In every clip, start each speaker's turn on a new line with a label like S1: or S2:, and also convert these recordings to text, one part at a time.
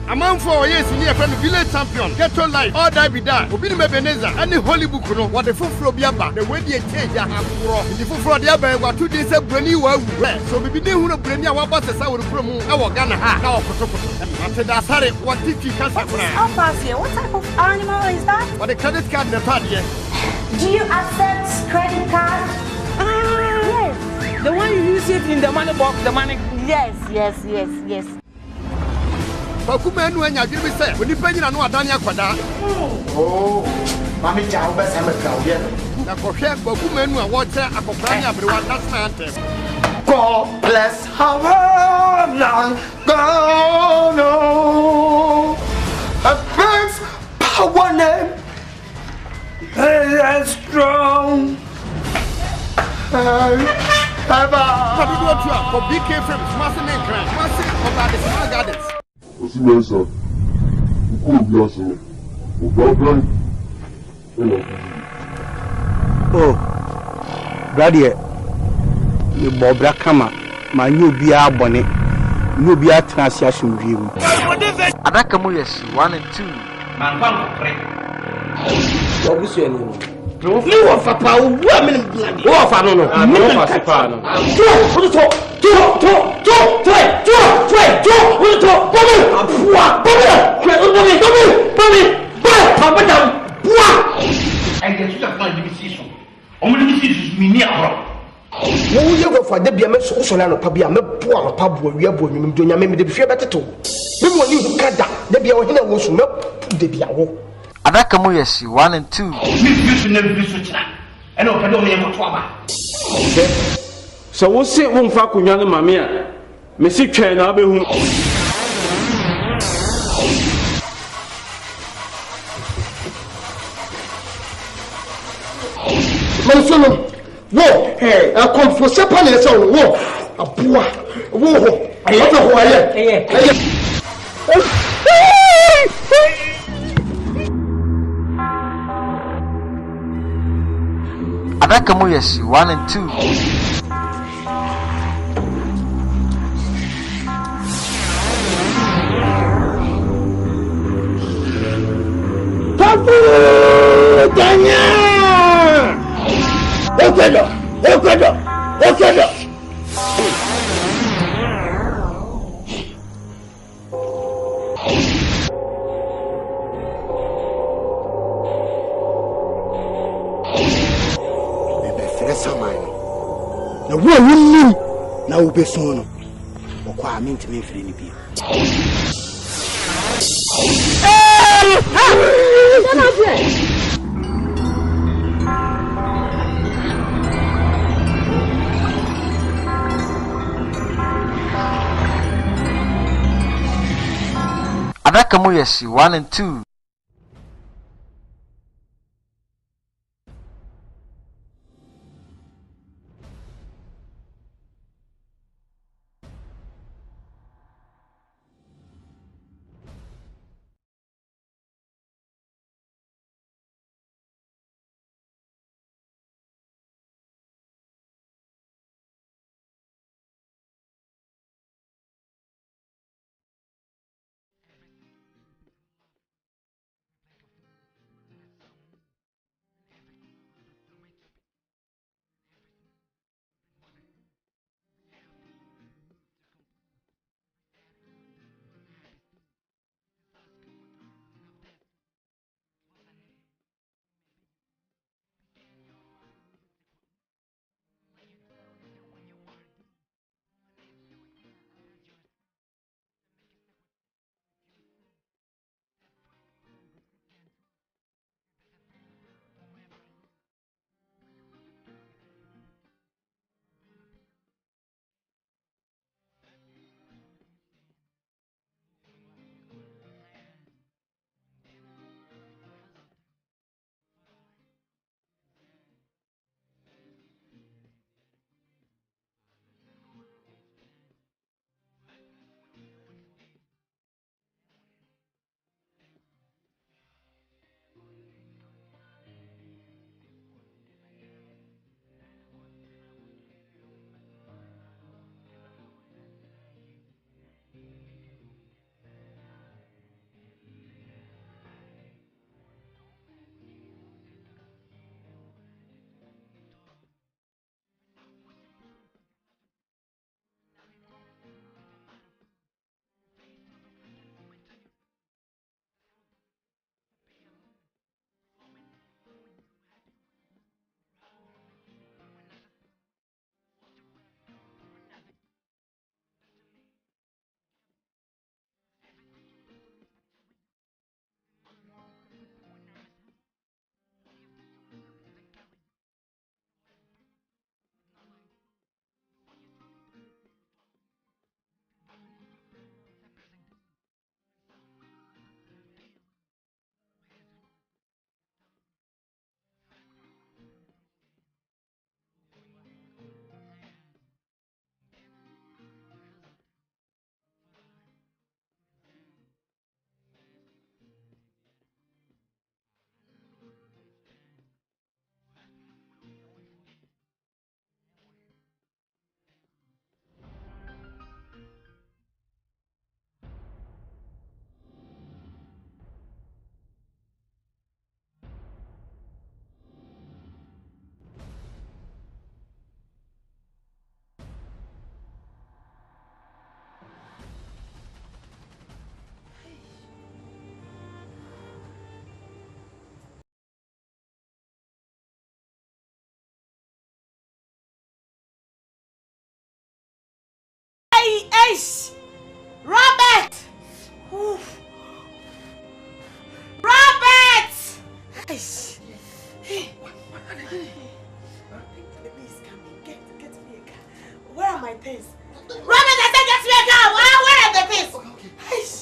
S1: A man for years in here from the village champion. Get your life. All die be done. Obi ni Ebenezer. Any holy book no. What the full biaba. The way they change ya hakuro. The full biaba wa 2 days brani wa wu. So bibi ni hu no brani a wa ba sesa wo kuro mu. E wo Ghana ha. Na wo kotokoto. Ate da sare what teach you cancer for.
S2: How fast here? What type of animal is that?
S1: What the credit card the card here.
S2: Do you accept credit card? Yes.
S3: The one you use it in the money box, the money.
S2: Yes.
S1: Bakuma enu anya dwiri se oni panyina no adane akwada.
S4: Oh, mami cha wo besa me crowd here.
S1: Na kohwe bakuma enu a wo che akokra nya abrewa national anthem.
S4: God bless our land. God no. A prince power name. Is strong.
S1: Tabido tua for BK Films, Massive and Grand, Massive over the Small Gardens.
S5: Osimesa, Ukobiaso, Obaban,
S6: Oh, Daddy, you Bobra Kama, my new beer bonnet, new beer transaction view.
S7: Adakamoyes 1 and 2.
S6: What was your name?
S4: No of a power, woman, bloody. Oh, I don't know. I'm not a fan. For the Biamet Solano Pabia, poor Pablo, we are born in Dunya, maybe the fear better too. We want you to cut down. The Biawina was not the Biawo.
S7: Adakamoyes 1 and 2.
S8: So we'll see one Facuyan Mamia. Missy Chen, I'll be home.
S4: Monsono, war, I come for Sapan and so war. A poor war. I love the
S7: Adakamoyes 1 and 2.
S4: Okay.
S6: The one you mean now will be soon. Or quite mean to me for any people.
S7: Adakamoyes 1 and 2.
S2: Ace! Robert! Oof. Robert! Ace! Hey. Please come in. Get me a car. Where are my things? Robert, I said get me a car! Where are the things? Ace!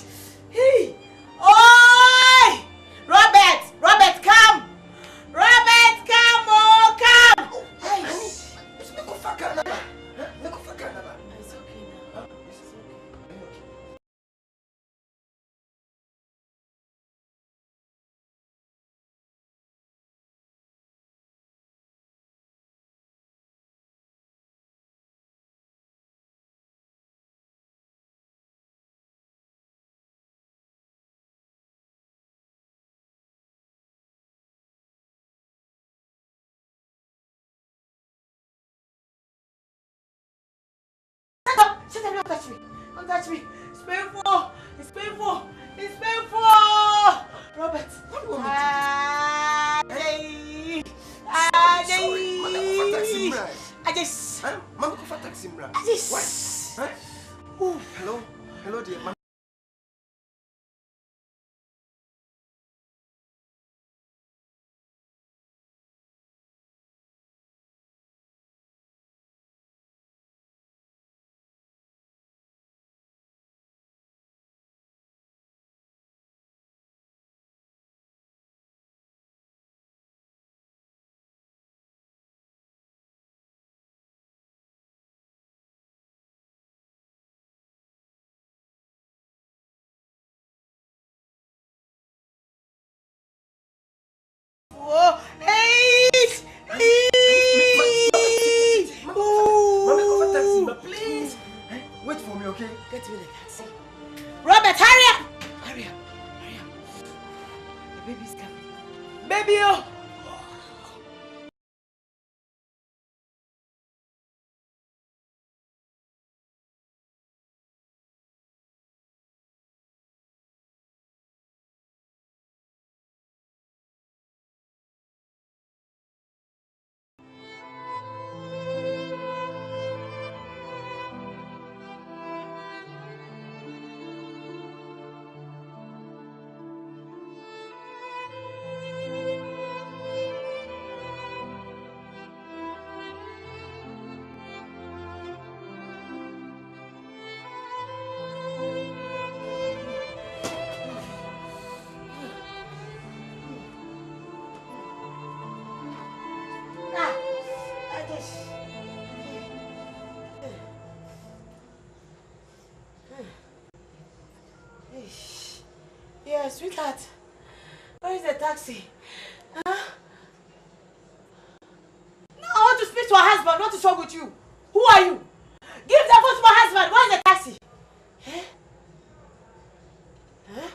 S2: Hey! Oi! Robert! Robert, come! Robert, come! Oh, come! Ace! It's okay now. Shut up, don't touch me. Don't touch me. It's painful. It's painful. It's painful. Robert.
S4: Hello, dear.
S2: Oh, hey!
S4: Please. Wait for me, okay?
S2: Get me the taxi. Robert, hurry up! Hurry up. Hurry up. The baby's coming. Baby, oh! Yeah, sweetheart. Where is the taxi? Huh? No, I want to speak to her husband, not to talk with you. Who are you? Give the phone to my husband. Where is the taxi? Huh? Huh?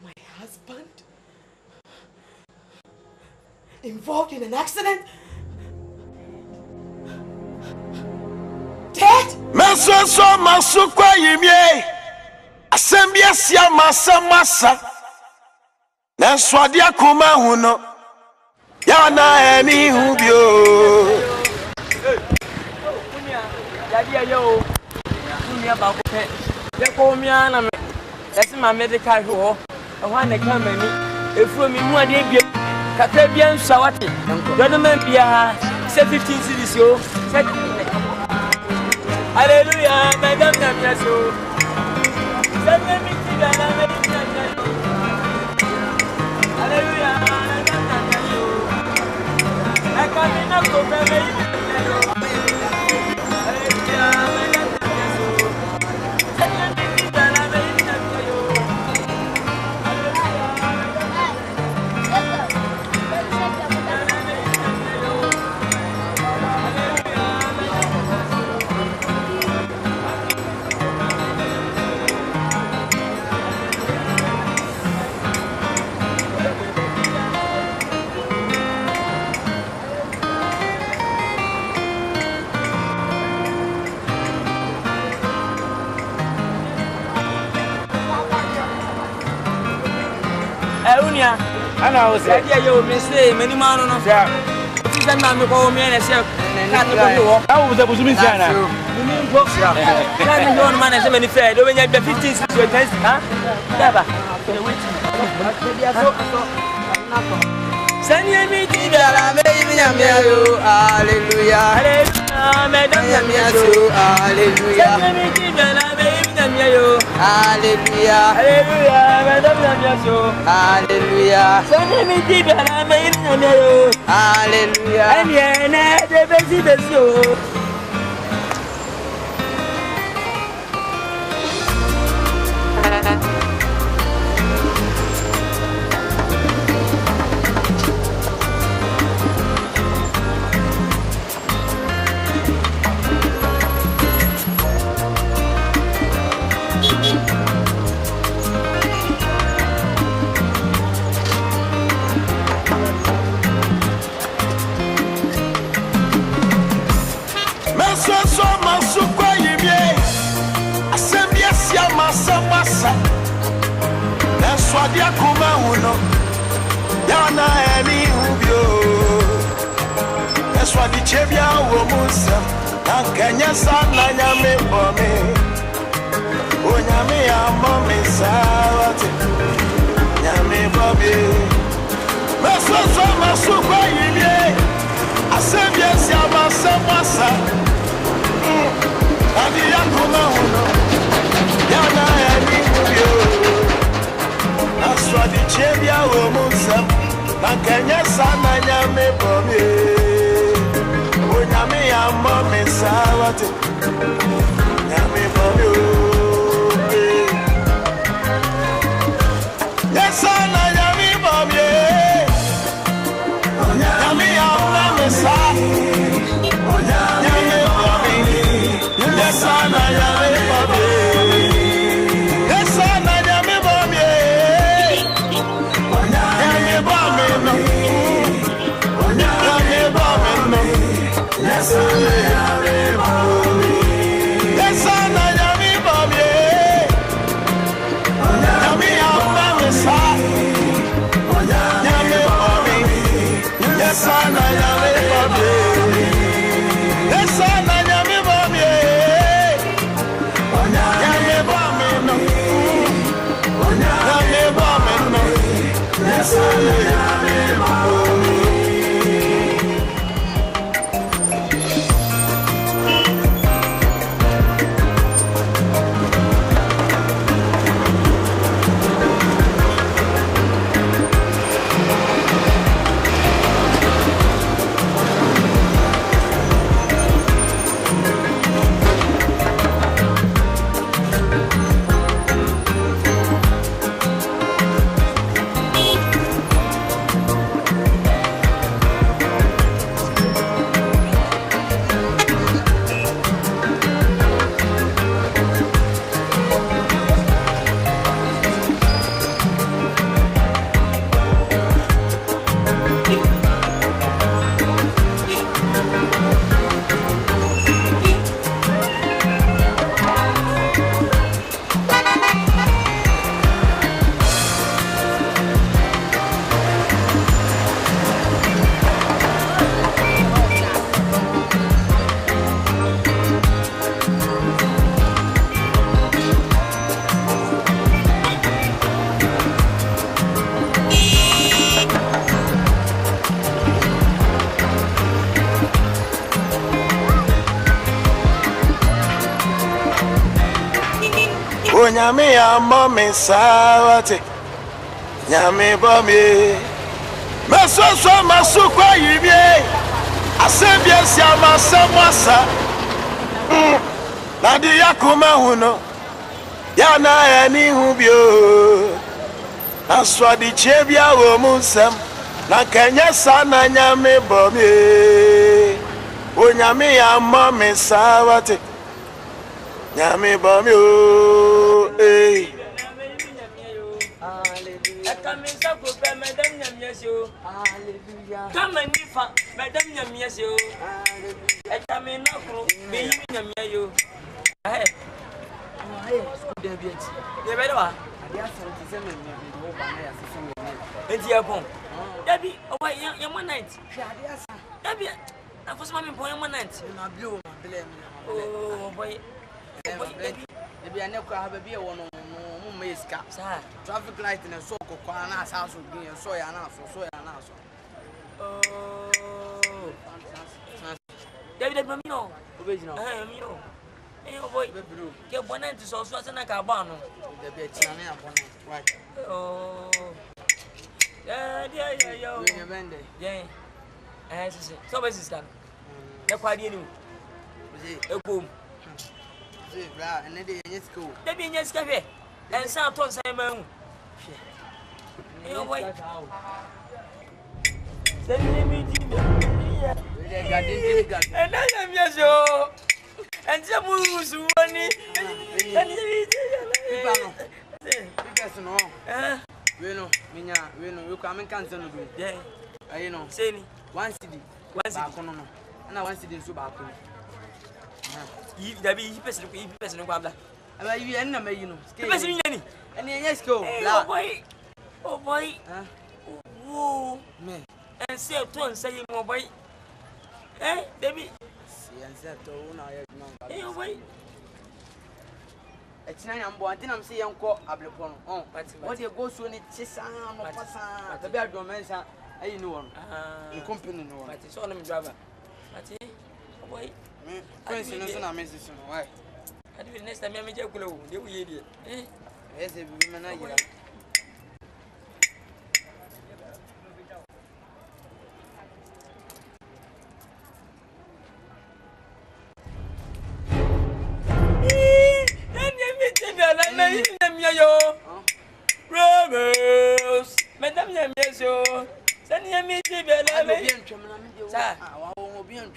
S2: My husband? Involved in an accident? Dead?
S9: Meso masukwa yimye asembia sia masa na swadi akoma huno ya na eni hubio
S3: Daddy yo dunia ba ko pe de ko mi ana me esi ma medical ho e ho na ka mani efuro mi mu ade bia kakra bia nsa wate dodo man bia 15 cities yo. Hallelujah, my God, God bless you. Send me to the hallelujah, my God, God bless you. I can't enough to pray. Hallelujah, my God, God bless you. Send me to the
S9: Unia, ana ose.
S3: Daddy yo, me say many man no. send me call me and say,
S8: how was the Busumi Sana?
S3: Can you man as many fair? When you have the 15 to a test, huh? Never. Send me to the Hallelujah, Hallelujah, Madame Yamiasu, Hallelujah, send me to the Hallelujah, Hallelujah, Madame Yamiasu, Hallelujah, send me to the Hallelujah, Hallelujah, and yet the best.
S9: Dia kuma uno yana eni ubio eswa di chebia wo musa ankanya sana nyame bome onyame amome sawate nyame bobie meso so masu kwa yibie asebia si amasa mwasa dia kuma uno yana eni ubio Aswadi chebia wo musam Nankanya sana nyame bomi Onyame ya mame sawate Nyame bomi Yesana nyame bomi Nyame ya mame sawate Nyame bomi Yesana nyame bomi Nyame ya mame sawate Nyame bomi Meso so masu kwa yibie Asembia si amasa mwasa Nadi ya kuma huno Yana eni hubio Aswadi chebia wo musam Na kenya sana nyame bomi Nyame ya mame sawate Nyame bomi eh
S3: Akamisa ko pe madam nyamyesio hallelujah kamanifa madam nyamyesio akamina ko be yi nyamyeyo school debut ye be wa ade asante se me wo ba na ya sese me enti e kon dabi o wa ye mo night hwe ade asa Debbie, I was my boy, my aunt.
S10: My blue, my blame.
S3: Oh, boy.
S10: Maybe I never have a beer one on Meska. Traffic light in a so called house would be a soy and also.
S3: Oh, David Mamino, original. Hey, boy, get one end to so as a carbano. The bed, right? Oh, yeah, yeah. As so is done. That's why you know. Boom.
S10: And then in school.
S3: Maybe in your cafe. And some toss him. Wait. Send me and I am yes, and some who's money.
S10: You come and cancel. Yeah, I know. Say one city, and I want to do so back.
S3: There be person of Babla.
S10: And I enemy, you know.
S3: And yes, go. Oh, boy. Oh, man. And say to say more boy. Eh, Debbie.
S10: See, and said,
S3: oh, wait.
S10: It's 9 I'm saying, Uncle Ablapon. Oh, what you go soon, it's a son of the bad romance. I know one. You company, no, but it's all them driver. But, boy. Why? I didn't next time I made a clue. They will eat it. Yes, if women are here. Rose, Madame Yameso, send me to be sir.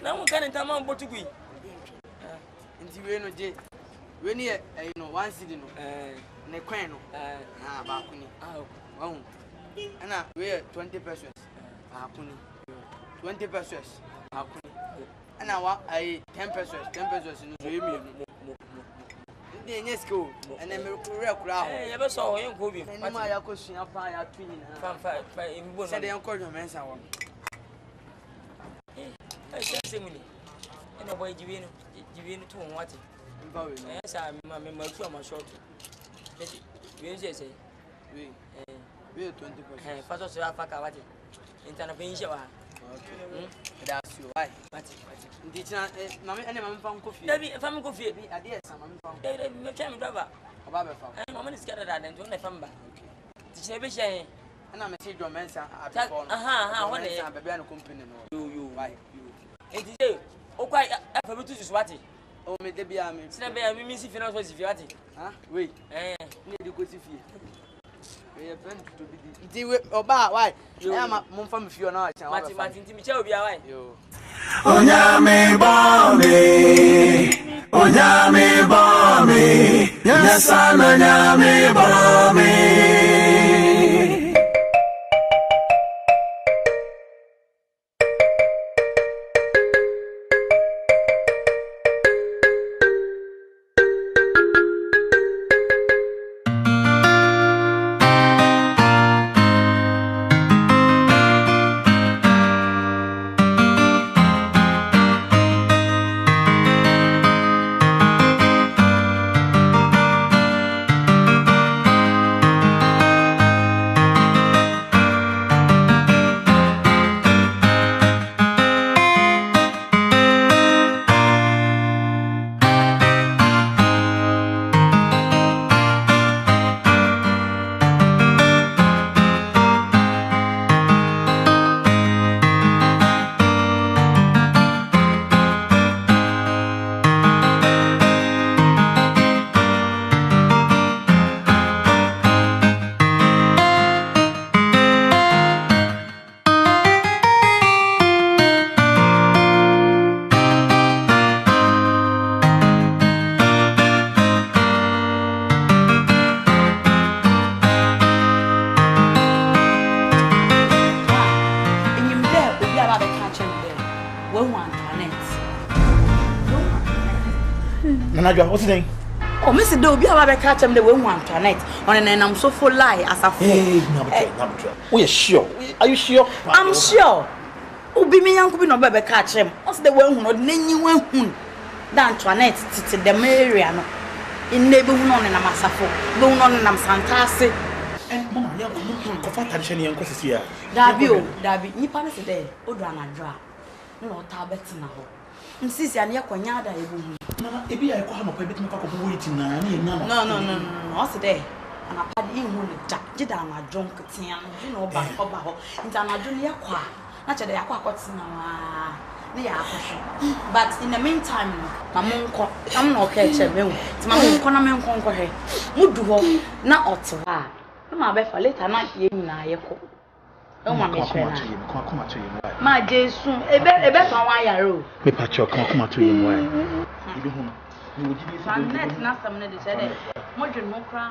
S10: Now, can I come on board to be? Into when you know, one city, no, Nequano, Bakuni. Oh, and now we're 20 pesos. 20 pesos. And now I 10 pesos in the school, and then we're crowd. I never saw him go in my question of fire twin. Said the uncle your man's hour. I said, Simony, and a way you to what? Yes, I'm my short. We say, we're 20%. First of all, Intervention. That's you. Why? Did Mamma and Mamma found coffee? Maybe if I'm coffee, I did some driver. I'm a minute scattered and don't remember. Did you ever say? And I'm a seed your man's one day I'm a band company. You, why? You. It is oh, quite a to Swati. Oh, maybe I'm missing finances if you had it. Huh? Wait, need to go see. Why? You am a mum from if you're not. Martin Timicho be away.
S9: Onyame Bami, yes, I'm Onyame Bami.
S6: What's the name?
S2: Oh, Mr. Dobby, I have a catch him the way one planet on an I'm so full lie as a
S6: hey, we are sure. Are you sure?
S2: I'm sure. Ubi me yanku bi no bebe ka kyerem. Ose de wan hu no nanyi wan hu. Dan Antoinette titi the area no. In neighbor hu no na masafo. Be hu no na Santase.
S11: Mama ya ko fa tradition yan ko sisi ya.
S2: Dabi o, dabi. Nipa ne se de odu anadwo a. Na o ta betina ho. Nsisi ane yakwanya da ebu hu.
S11: Mama ebi ya ko ha no pa betima ka ko bo wait na na ye na
S2: No. Ose de anapade ihu ne ja. Gida anadwo nketia no. Na oba ho. Nta anadwo ne yakwa. Na chede yakwa akotina wa. But in the meantime, Mamunko, I'm not catching me. Mamunko, na menko he. Mudu ho na otwa. Ma be for later na ye nyina ye ko. E ma me hwe na.
S11: Come to you.
S2: Ma Jesu, ebe fa wan yare o.
S11: Me pa cho come to you why. Ibi hu. Ni ojibi
S2: fa net na sam ne de chede. Mo dwen mo kra.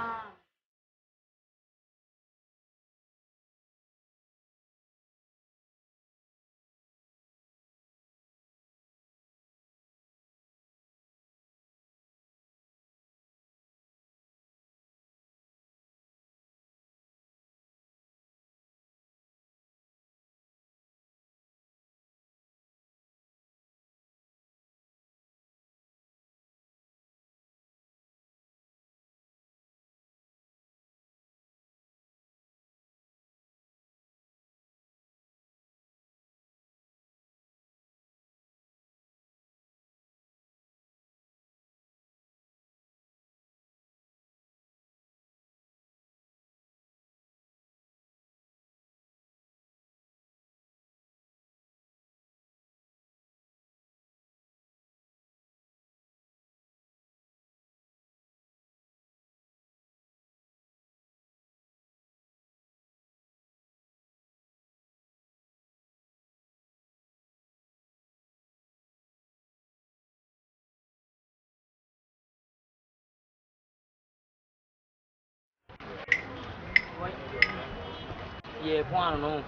S3: Ye point no.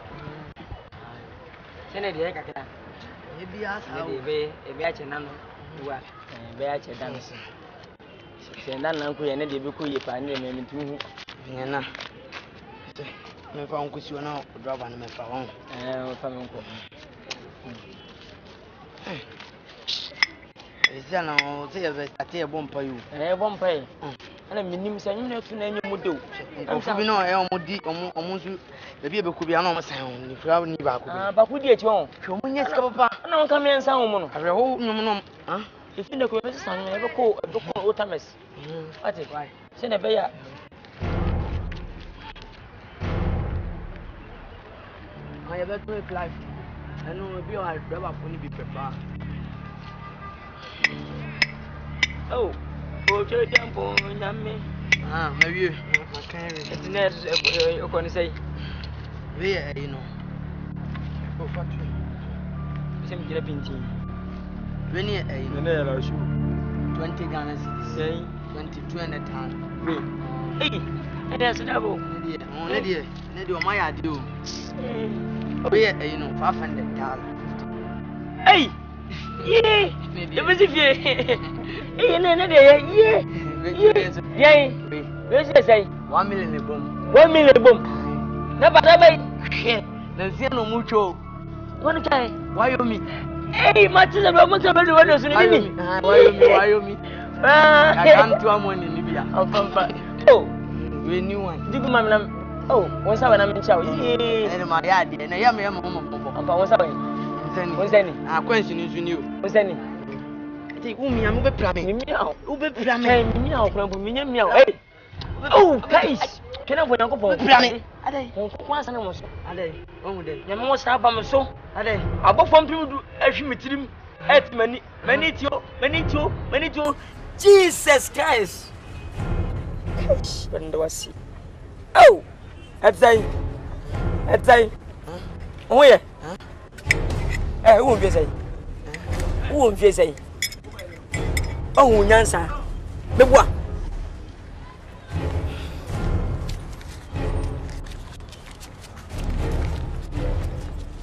S3: Sene de kakata.
S10: E bi asa o.
S3: E bi a chena no. Wa. Be a cheda no. Senda na nko ye ne de be ko ye pa ne me mentu hu.
S10: Nyana. Me fa nko si wona driver na me fa won.
S3: O fa me nko.
S10: Ese na o se ye be start e bompa yu.
S3: Bompa e. Ana minim sa nyum na tu na enyo modo.
S10: Nko bi no e omodi omunsu ebi ebeku bi ana omosan ho ni fra ni ba ko bi.
S3: Ba ku di echi ho.
S10: Hwe munye sika papa.
S3: Ana won ka me nsan ho mo no.
S10: Ahwe ho nyum no. Ah?
S3: Ifi na ko be san e be ko otames. Ati. Se na be ya.
S10: Aye be to life. Eno bi o ha driver fo ni bi pepa.
S3: Oh. Ojo tempo nyame.
S10: Mawie. Makanre.
S3: Etine okoni sei.
S10: We you know.
S3: O fatu. Sem gira pinti.
S10: We ni you know.
S3: Ne la shu.
S10: 20 Ghana cedis.
S3: Sei.
S10: 2200 pound.
S3: We. Eh. Ede sedabo.
S10: Ne die o maya de o. We you know 500,000.
S3: Hey. Ye. E be sifie. Ne de ye. Ye. We say
S10: 1 million e bom.
S3: 1 million e bom. Na bada bay.
S10: Na sia no mucho.
S3: Wonu kai.
S10: Why you me?
S3: Hey, matisa do mo se be do so ni ni.
S10: Why you me? I can't do money ni bia.
S3: Oh,
S10: we new one.
S3: Digu mam na. Oh, won sa na me chawo.
S10: Eh, ma ya de na ya me mo.
S3: Ampa won sa we. Won
S10: Akwansi ni su ni o.
S3: Won sa ni.
S10: Ti umi am be pra me.
S3: Mi miao.
S10: U be pra me.
S3: Mi miao kran bu mi nya miao. Hey. Oh, guys. Kena bo yanko bo.
S10: Pra me. Adai.
S3: Won ko ansa na mo so.
S10: Adai. Omu de.
S3: Nya mo sa ba me so.
S10: Adai.
S3: Abofo mpim du ahwi metirim. Et mani tio. Jesus Christ. Benda wasi. Oh. Atsai. Oye. Wo mfie sai. Wo mfie sai. Oh nyansa. Beboa.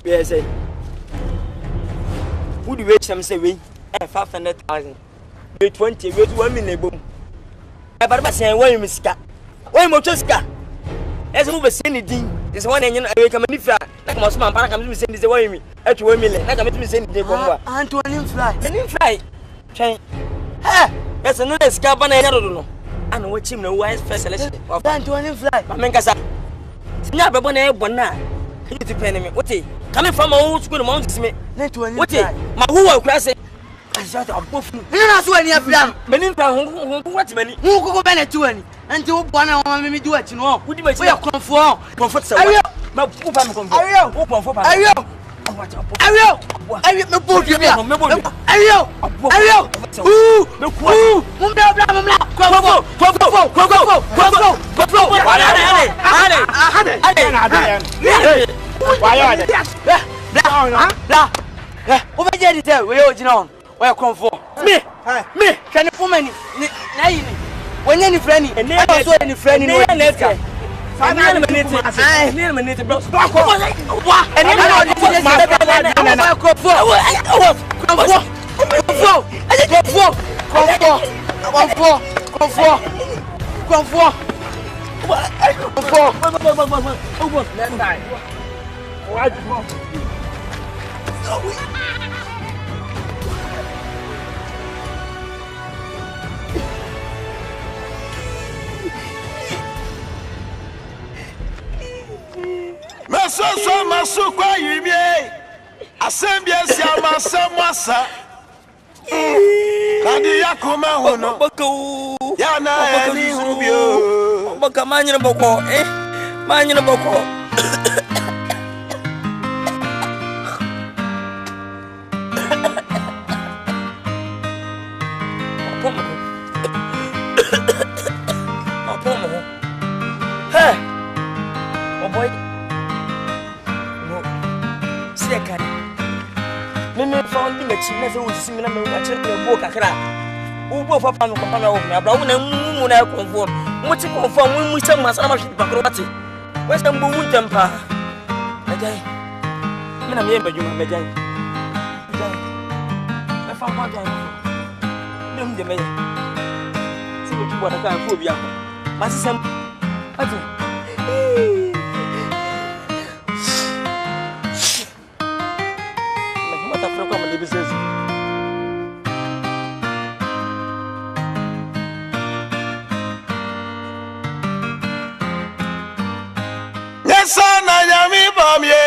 S3: Yes, say. Would you wait some say we 500,000. We 20, we 1 million boom. E ba say we miska. We mo choska. Ese mo be say ni din. This one enye na we ka manifa. Na like my smart para come to send this away me. At you me like I'm to send the bomb.
S10: Antoine fly.
S3: And fly. Chain. Ha! That's another scabana I don't know. I know what him no wise specialist of
S10: Antoine fly.
S3: Mamenkasa. Never bona bona. You depend me. What coming from my old school mountains me. What my who class I shot a buff. You know so any of them. Many what many who go back to any until one hour me do it, you know. Would you comfort? Comfort, sir. Are you? My poop, I'm comfort. Are you? Are you? Are you? Are you? No boat, you are. Are you? Are you? Who? No, who? Where come for? Me, can you for many? When any friend, and never saw any friend in the letter. I never minute, bro.
S9: Maso maso kwa yimie asembia si amasamwasa kadi yakuma hono ya na ni hubio
S3: baka manyina boko manyina boko Hey, oh boy. Me found the machine as I was seeing a watching the book. Who go for fun? I brown and moon. I conform. What's it conform when we tell my son of Bacrati? Where's the moon temper? Majay, I'm here, but you are Majay. I found what I know. The mayor. See what you want to come for you. My son, what's it?
S9: Sana yami bamye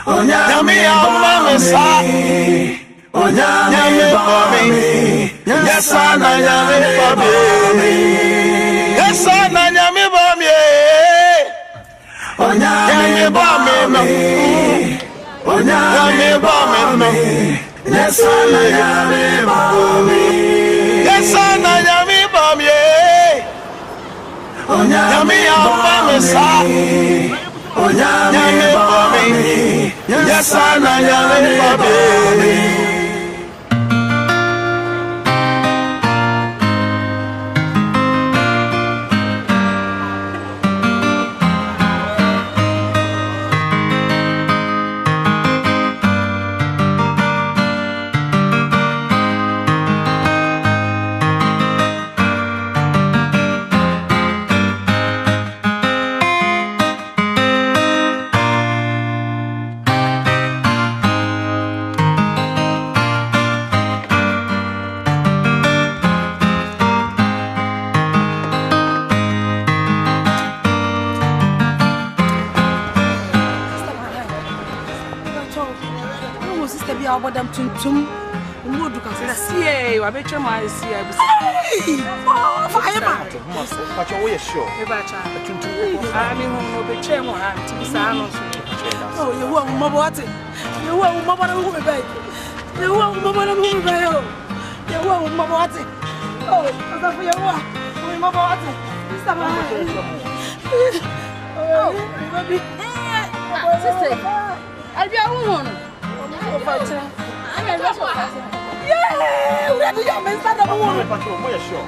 S9: Onyami amame sa Onyami bamye Yesana yami bamye Yesana yami bamye Onyami bamye Onyami bamye Yesana yami bamye Yesana yami bamye Onyami amame sa Onyami bamye Yesana yami bamye
S2: Madam Tuntum, Mood can say, I bet your mind see. Fireman,
S11: but you're sure.
S2: I mean, no betray more hand to be silent. Oh, you want Mabati? You want Mabati? You want Mabati? You want Mabati? Oh, I thought you want Mabati. Oh, sister, I'll be a woman. Yeah, where do you miss that? I'm sure.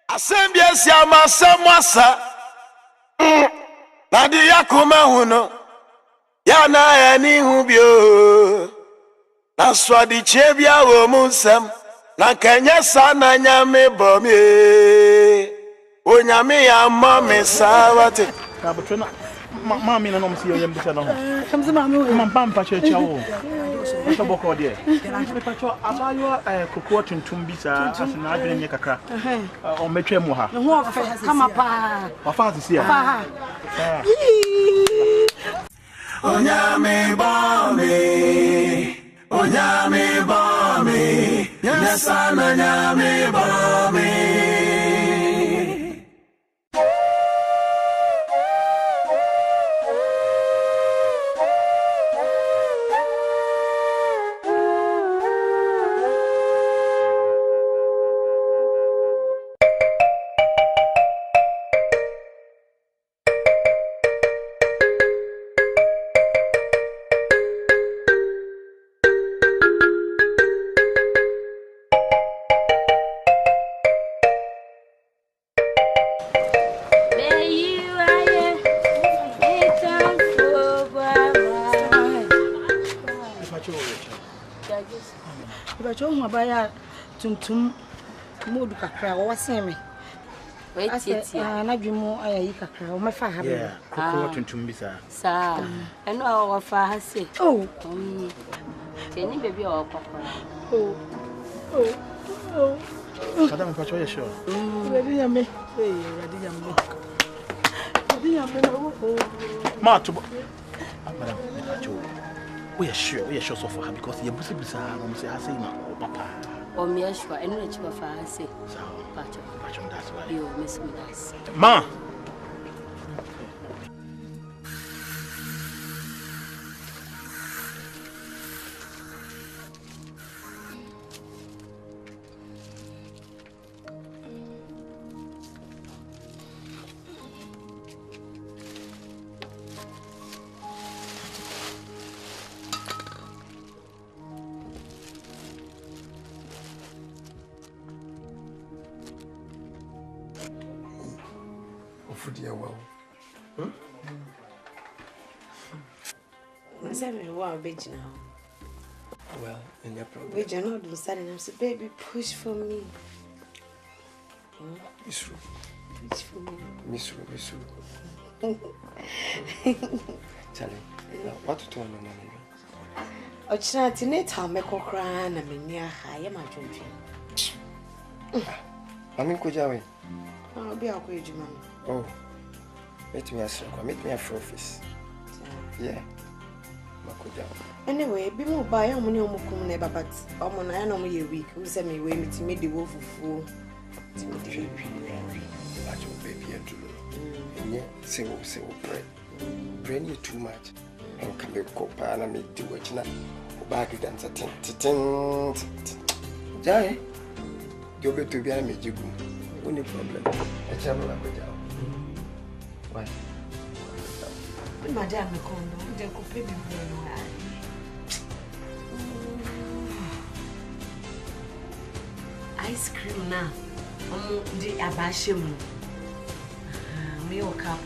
S2: I'm
S9: Asembia siama samwasa. Nadi yakuma huno. Ya na ya ni hubio. Na swadi chebia wo musem. Na kenya sana nyame bomi. O nyame ya mame sawate.
S11: Kabutuna mami na nomsi yo yembusa na ho.
S12: Kamze mami wo.
S11: Mampa mpa checha wo. Oso boko de. Me pacho abayo kokoo tuntum bi sa asena adwene nye kakra. O metwa mu ha.
S12: Ne ho ofe kama pa.
S11: Wafa asisi a.
S9: Onyame bomi. Onyame bomi. Nyasana nyame bomi.
S12: Baya tuntum modu kakra wo wasen me
S10: wait
S12: na dwemo ayi kakra wo mefa ha be
S11: kokoo tuntum bi sa
S10: eno wo fa ha se teni baby o kokora
S11: Madam pacho ye sure
S12: ready yame ready yame
S11: ma to madam pacho we are sure so for her because you must be say I say no papa
S10: me sure eno na chiba fa say
S11: so pacho that's why
S10: you miss me das
S11: ma
S13: Well, in your problem.
S2: Wait, you're not deciding. I'm saying, baby, push for me.
S13: Miss Ru.
S2: Push for me.
S13: Miss Ru. Charlie, what to tell me, mommy?
S2: Oh, China, tonight I'll make a cry and I'm near high. My dream.
S13: Mammy, could you?
S2: I'll be out with you, Mammy.
S13: Oh, meet me at office. Yeah.
S2: Anyway, be more by how many never, but I'm on an only a week. Who sent me away to meet the wolf of fool.
S13: Baby, and yet, say, bread. Brain you too much. And come back, copa, and I make do what you know. Back against a tin. Jai, you'll be to be a major. Only problem. A channel up with you. Why?
S2: Madame, they could pay me very well. Ice cream now. The abashim. Me or cup.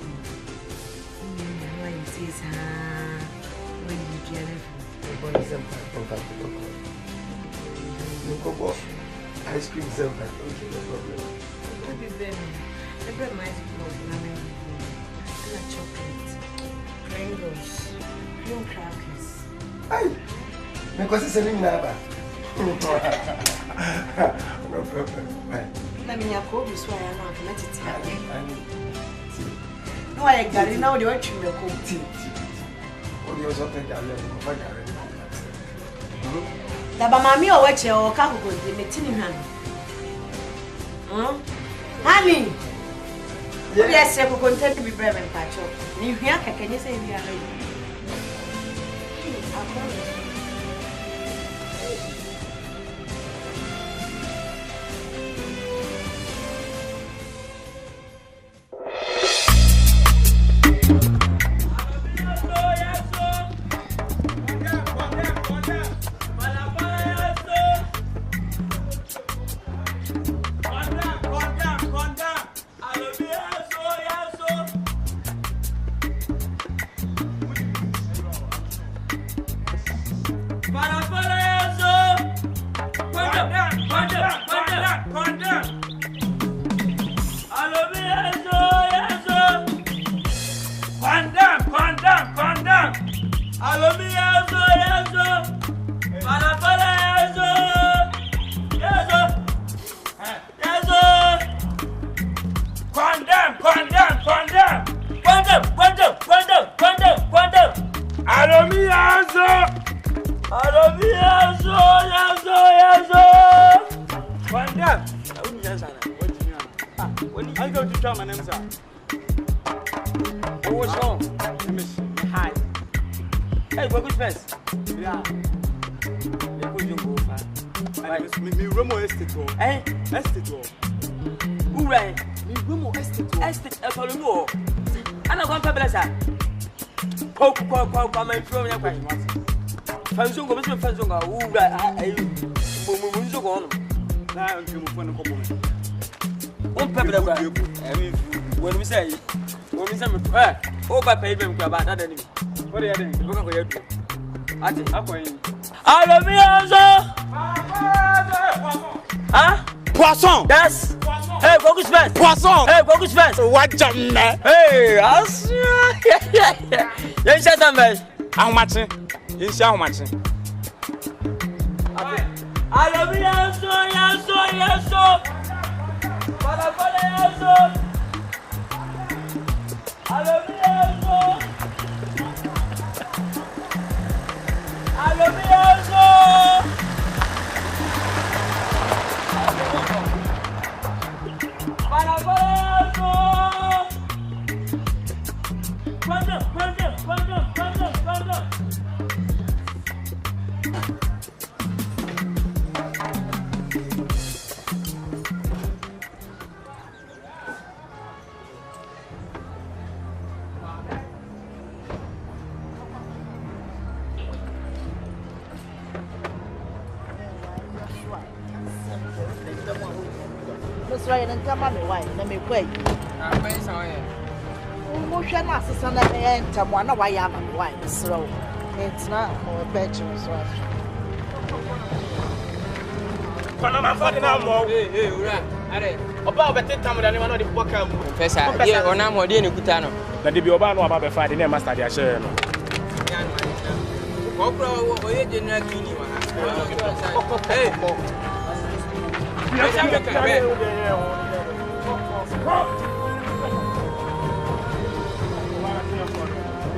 S2: When you see when you get it.
S13: Ice cream is no problem.
S2: The bread might be chocolate. Pringles, cream crackers.
S13: Ay, because it's a little number. No problem.
S2: Let me have coffee, so I am not let it happen. No, I got it now. The way you make coffee.
S13: What do you want to do?
S2: The mammy or what your cocoa is meeting him. Honey. Yes, I will content to be brave and patch up. You hear, can you say we are ready?
S11: don't you try my name, sir?
S3: What's wrong?
S11: Hi.
S3: Hey, what good friends?
S11: Yeah.
S3: You go far.
S11: Me Remo estate.
S3: Eh?
S11: Estate.
S3: Who right?
S11: Me Remo estate.
S3: Estate. I told you. Ana kwa pebele sa. Kwa my from ya kwa. Fanzongo bese fanzongo who right? Munzo go on.
S11: Na nkimu fone ko mo.
S3: On pebele kwa. When we say oh ba pay them kwa ba that enemy.
S11: What are you doing?
S3: Look at you. Ati
S11: Akoyin.
S3: I love you also. Huh?
S11: Poisson.
S3: Yes. Hey, focus fast.
S11: Poisson.
S3: Hey, focus fast.
S11: What jam na?
S3: Hey, as yeah, shut up, man.
S11: How much? You see how much?
S3: I love you also. Para also. I love you also. I love you also.
S12: Right, and come on, why? Let me wait. I'm very sorry. Motion assistant and someone, why am I white? So it's not more bedroom.
S11: Panama fucking more. Hey, about the time than anyone of the book.
S3: Professor, yeah, or now more than you could tell.
S11: That the Biobano about the Friday name master, their share.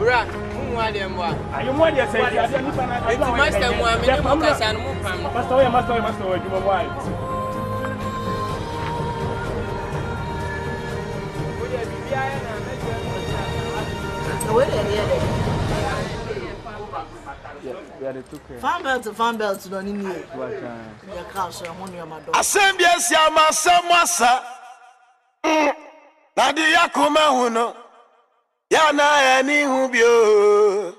S3: Ura, muwa de mwa.
S11: Ayo mwa de say, I don't know.
S3: Master mwa, me no kasa no pam.
S11: Master, you know why?
S12: Fan belt, don't need you. Your couch, I'm on your mother.
S9: Assemblies Yamasa Nadi Yakuma Huno Yana any Hubio.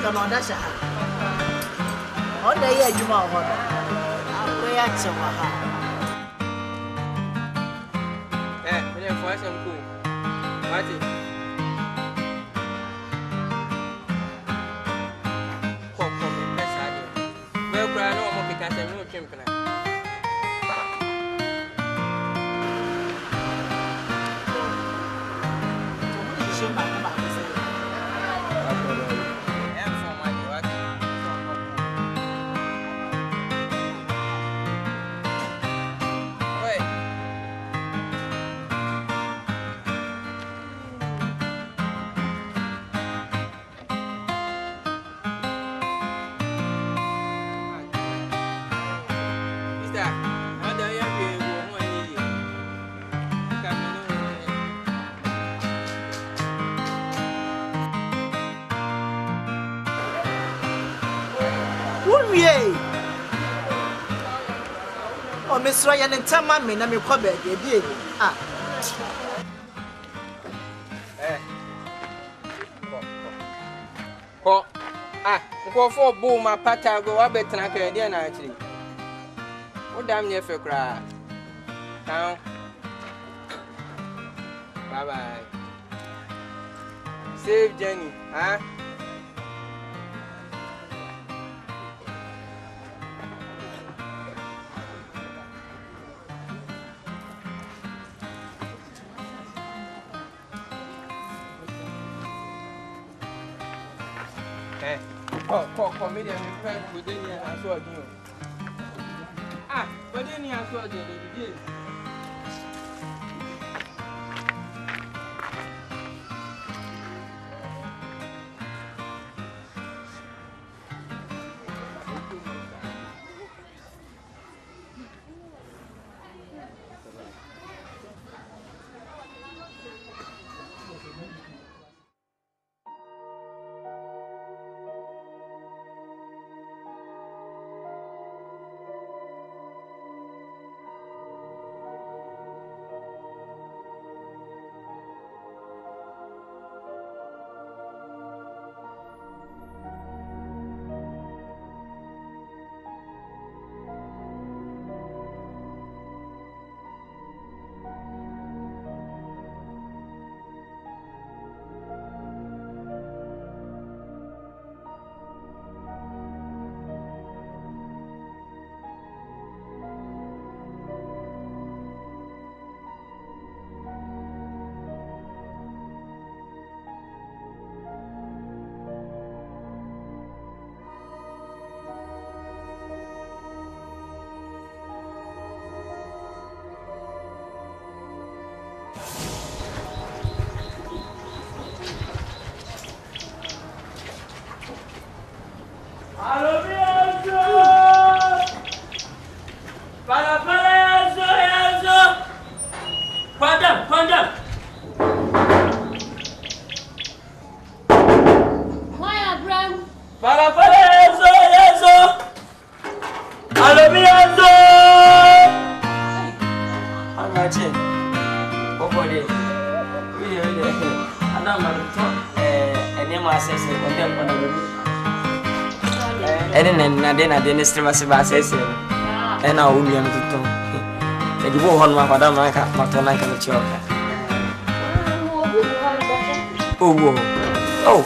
S12: Come on, that's a on the edge of our way at some.
S3: Eh, for some cool. Marty. Come, press. Well, cry no more because I'm no champion.
S12: Oh, Miss Ryan and Tamma, me, I'm your cover, dear. Ah,
S3: go for boom, my pata go up at Tanaka, dear, actually. What damn near for cry? Now, bye bye. Save Jenny, huh? Comedian, with Denny and I saw you. But then I saw you. I didn't stream as if I said, and I will be able to talk. And you won't want Madame Maka, Matona can let you up. Oh,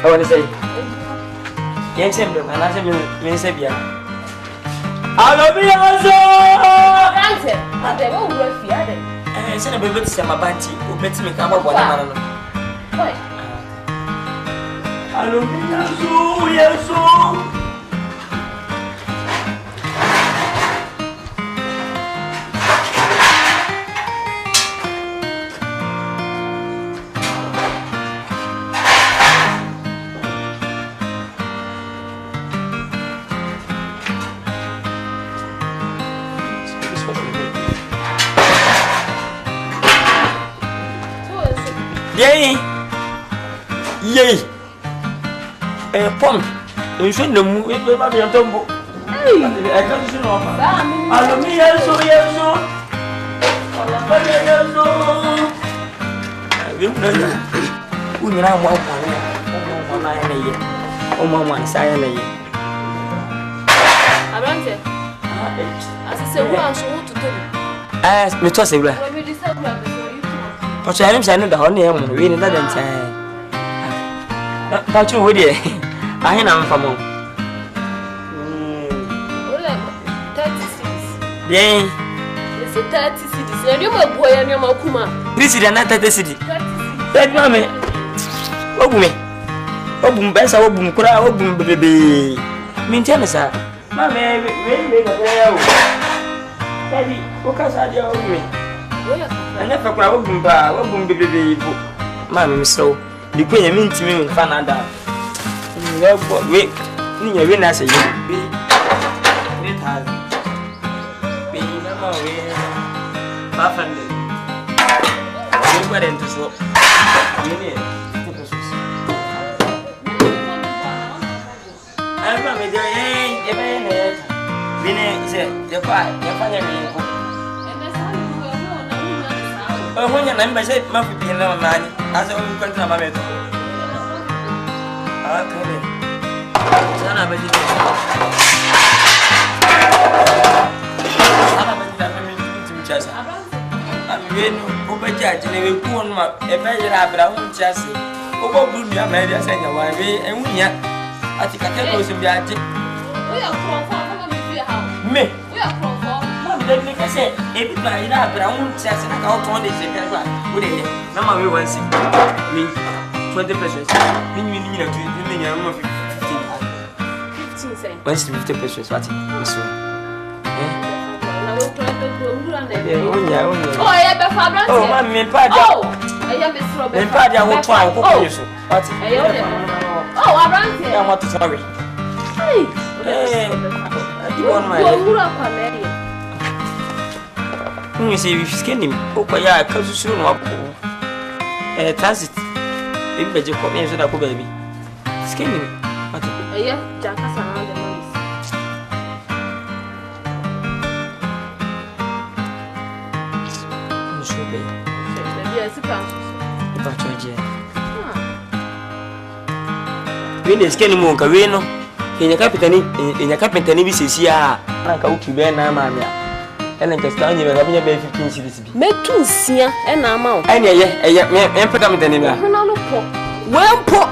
S3: I want to say, yes, and I said, Miss Sabia. I love you also. Answer, and they won't work the other. I said, a baby to my banty who bets me come up one. I love you, yes, so. Yay! Pump. You shouldn't know. It will not be a tumble. Hey! I can't see no. I love me, yes, so, yes, so. We now want one. Silent. I don't say. As I said, we are so to do. Ask me to say, but I am saying the honey, I'm really not in time. That's you, would you? I am from home. 36. Yay. It's a 30 cities. And you're my boy and you're my Kuma. This is another city. That mammy. Oh, me. Oh, boom, best. Oh, boom, cry. Oh, boom, baby. Mean, tell me, sir. Mammy, really, Daddy, what can I do with me? I never cry. Oh, boom, baby. Mammy, so. The queen mean to me in Canada. Wait, you win as a young baby. I'm going to swap. I'm going to the when your number said, Muffy be no man, as a woman to my method. Okay. Son of a chassis. I'm going over judge and a poor map, a very brown chassis. Over blue, your media saying your wife, and we are. I think I can go to the attic. We are from me. We are from let me say, everybody have brown chassis and out on this. Good day. No, we want to see me. 20 pesos. You need to 15 cents. What's 50 pesos? What?
S2: Oh, yeah, but Fabrant.
S3: Oh, man, me pad.
S2: Oh, I am Miss Robert.
S3: Me pad, I want to what?
S2: Oh, Abrante.
S3: I want to sorry.
S2: Hey,
S3: you want my. You see, if you skin him, okay, yeah, because you soon up. Transit. If you come in, so that baby. Skin him.
S2: Yeah, Jack has around the money.
S3: When the skin monk away no, in your captain, be says, yeah, like a wookie bear, mamma. And then just down you have 15 cities.
S2: Make 2 seer and I'm out.
S3: And yeah, put them in well, poor.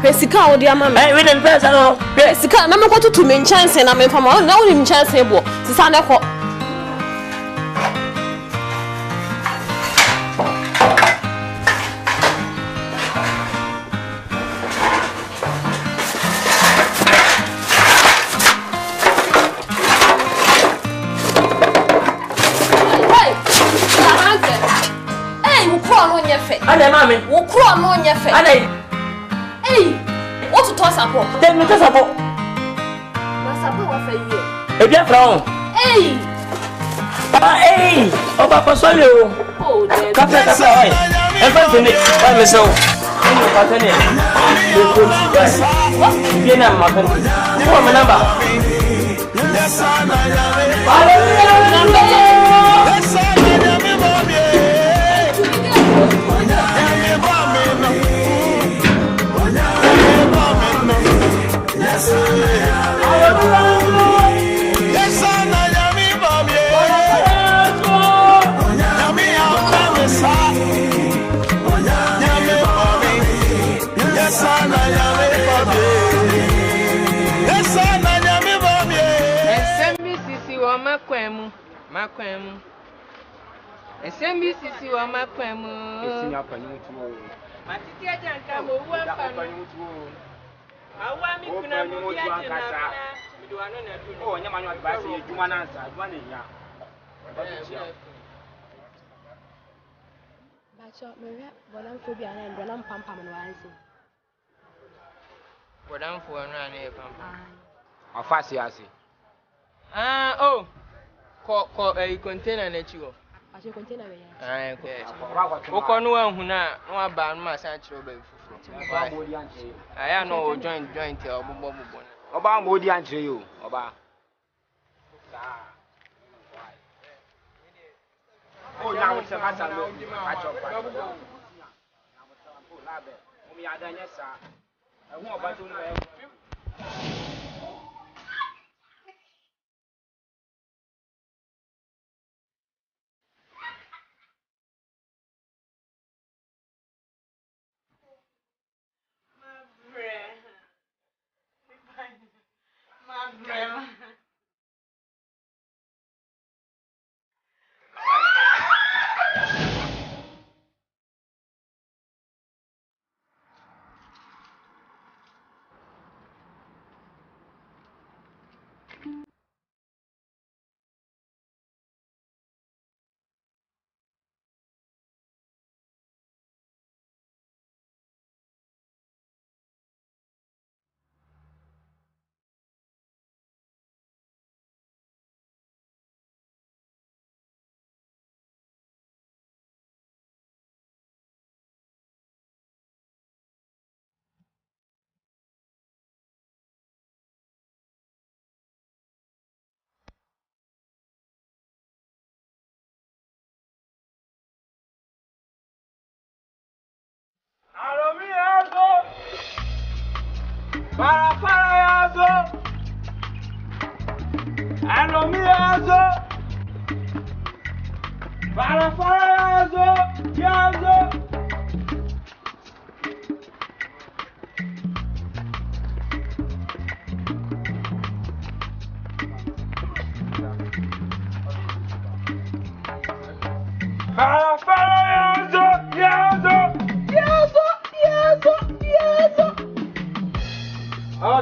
S2: Pesika, dear mamma, I read in person. Pesika, I'm going to main chance and I'm from all now in chance. To stand up.
S3: Mammy, who crawl on your face? Hey, what to toss up? Tell me, toss up. What's up for you? A dear frown. Hey, hey, oh, Papa Solo. Oh, Captain, and find it by myself. You know, my friend. What's my number?
S14: Makwemu. SMBCC wa makwemu.
S8: Esi apanu tu.
S14: Matiti ajanka mo wu apanu tu. Awa mi kuna mo bi ajana. Mi do anu na du.
S8: Oh, nya manyo advice ye juma na ansa, juma na nya.
S15: Bacho, me bolan phobia na ndo na mpampam no ansi.
S14: Bolan fo anu na e pampam.
S8: Afasi asi.
S14: Oh. Ko container na chiwo.
S15: Ache container we ya.
S14: Ko no anhu na no aba no ma san chiro ba fufu. Aya no joint e obobo.
S8: Oba mo di anchire yo, oba. Oh, na wo se masa lo. Acho pa. Na mo labe. Mo mi adanya sa. Ehun oba to no e.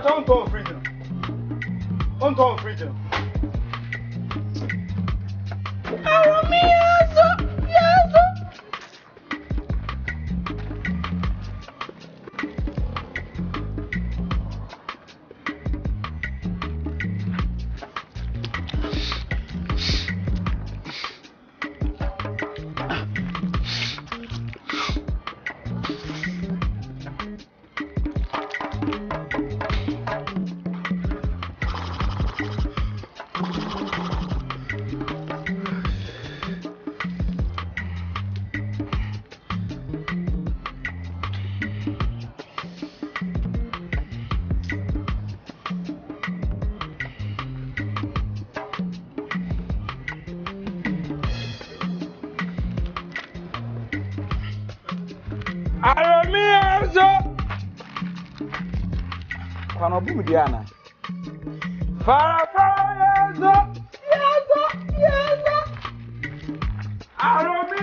S11: on top freedom. On top freedom.
S8: Kwano bu Diana. Fara yezo. Aromi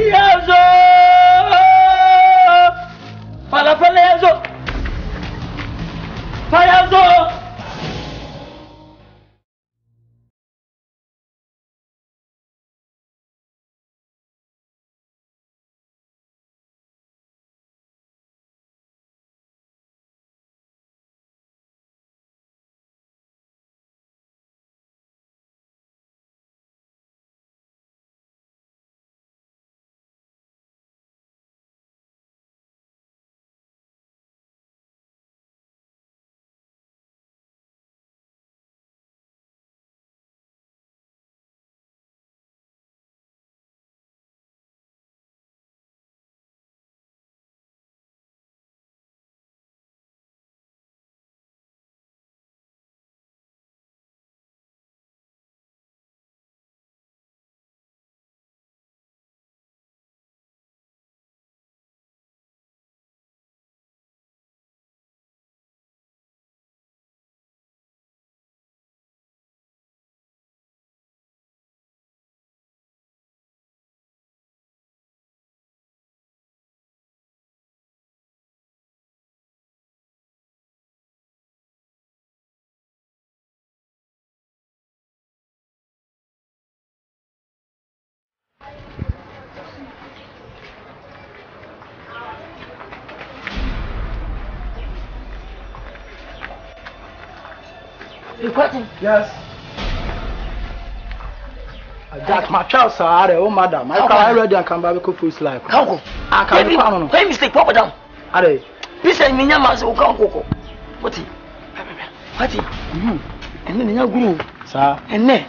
S8: yezo. Fara yezo.
S11: Yes. Jack, my child, sir, oh madam, I ready and come back with food like.
S10: How? I can't. Why mistake? Pop down.
S11: Are they?
S10: This is me, Yamas, who can't cook. What? And then you go,
S11: sir,
S10: and then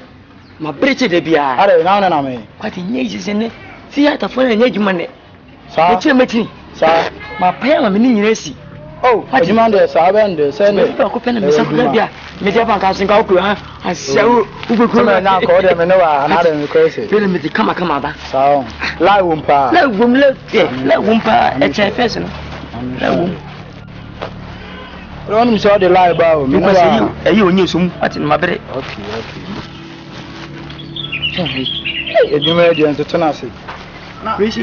S10: my bridge de Bia.
S11: Are they now and I mean?
S10: What in ages in it? See, I have to find an age money.
S11: Sir,
S10: sir, my parents, I'm in Resi.
S11: Oh, what you man there, sir? I went there, send me.
S10: Mediapan casting out, I shall
S11: now call them and another crazy.
S10: Film me to come back.
S11: So, lie wumpa.
S10: Let wumpa, a chair person.
S11: Don't show the lie about me.
S10: You knew some what's in my bed.
S11: Okay. You made the entertainment.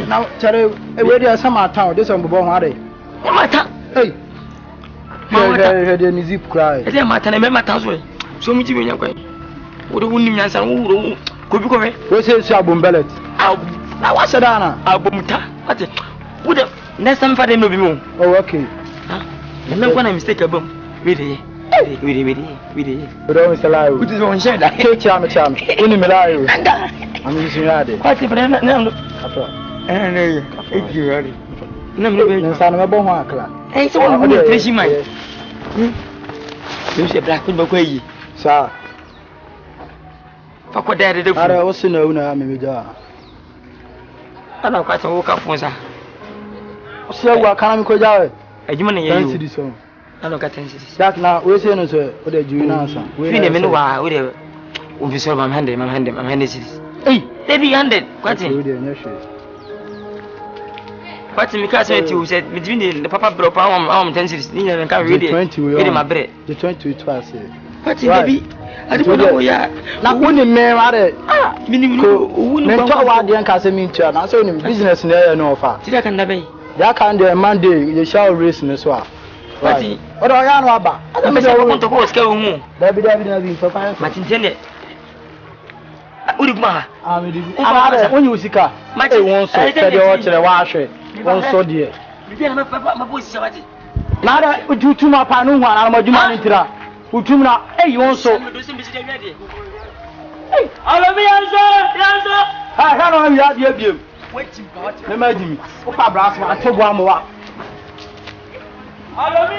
S11: Now, Terry, where there are some town, this on the bone, are they? Hey. Hey, the music cry.
S10: Is there matter? Remember, Tasway. So much in your way. What a wounding answer. Could be correct.
S11: What's his album bellet?
S10: I was a dana. Album. What? Would have next time for them to be more.
S11: Oh, okay.
S10: Remember when I mistake a bomb? Really? But
S11: always alive.
S10: Which is one share that.
S11: Take charm. Only Malayo. I'm using your
S10: What's it for them now? And you ready? No,
S11: son of a bomb worker.
S10: Hey, so I'm going to finish my. You say black with Baquay,
S11: sir.
S10: Fuck what daddy did.
S11: I was no, maybe.
S10: I don't quite woke up for that.
S11: So, what can I call you?
S10: A human in
S11: this song.
S10: I don't get 10 cities.
S11: That now, we're saying, sir, what did you answer?
S10: We never know why we will be so I'm handed cities. Hey, they be handed. What's it? What's in the class you said between the papa broke on 10 cities? You never can read it. My bread.
S11: The 20 twice.
S10: What's it, baby? I don't know. Yeah,
S11: now when the mayor added, meaning what the Casamin chair, I saw him business in there no offer.
S10: Did I can be?
S11: That can do a Monday, you shall race in the swap. What do I know about? I
S10: want to go scale more.
S11: Baby, David, Papa,
S10: Martin Tenet. Urigma,
S11: when you see car, my won't say the wash it. One so dear.
S10: My voice is
S11: now that would you to my panu, I'm a human intera. Would you now, hey, you also. Hey, I love you, answer. I have no idea. Wait, imagine me. Papa Brass, I told one more. I love you,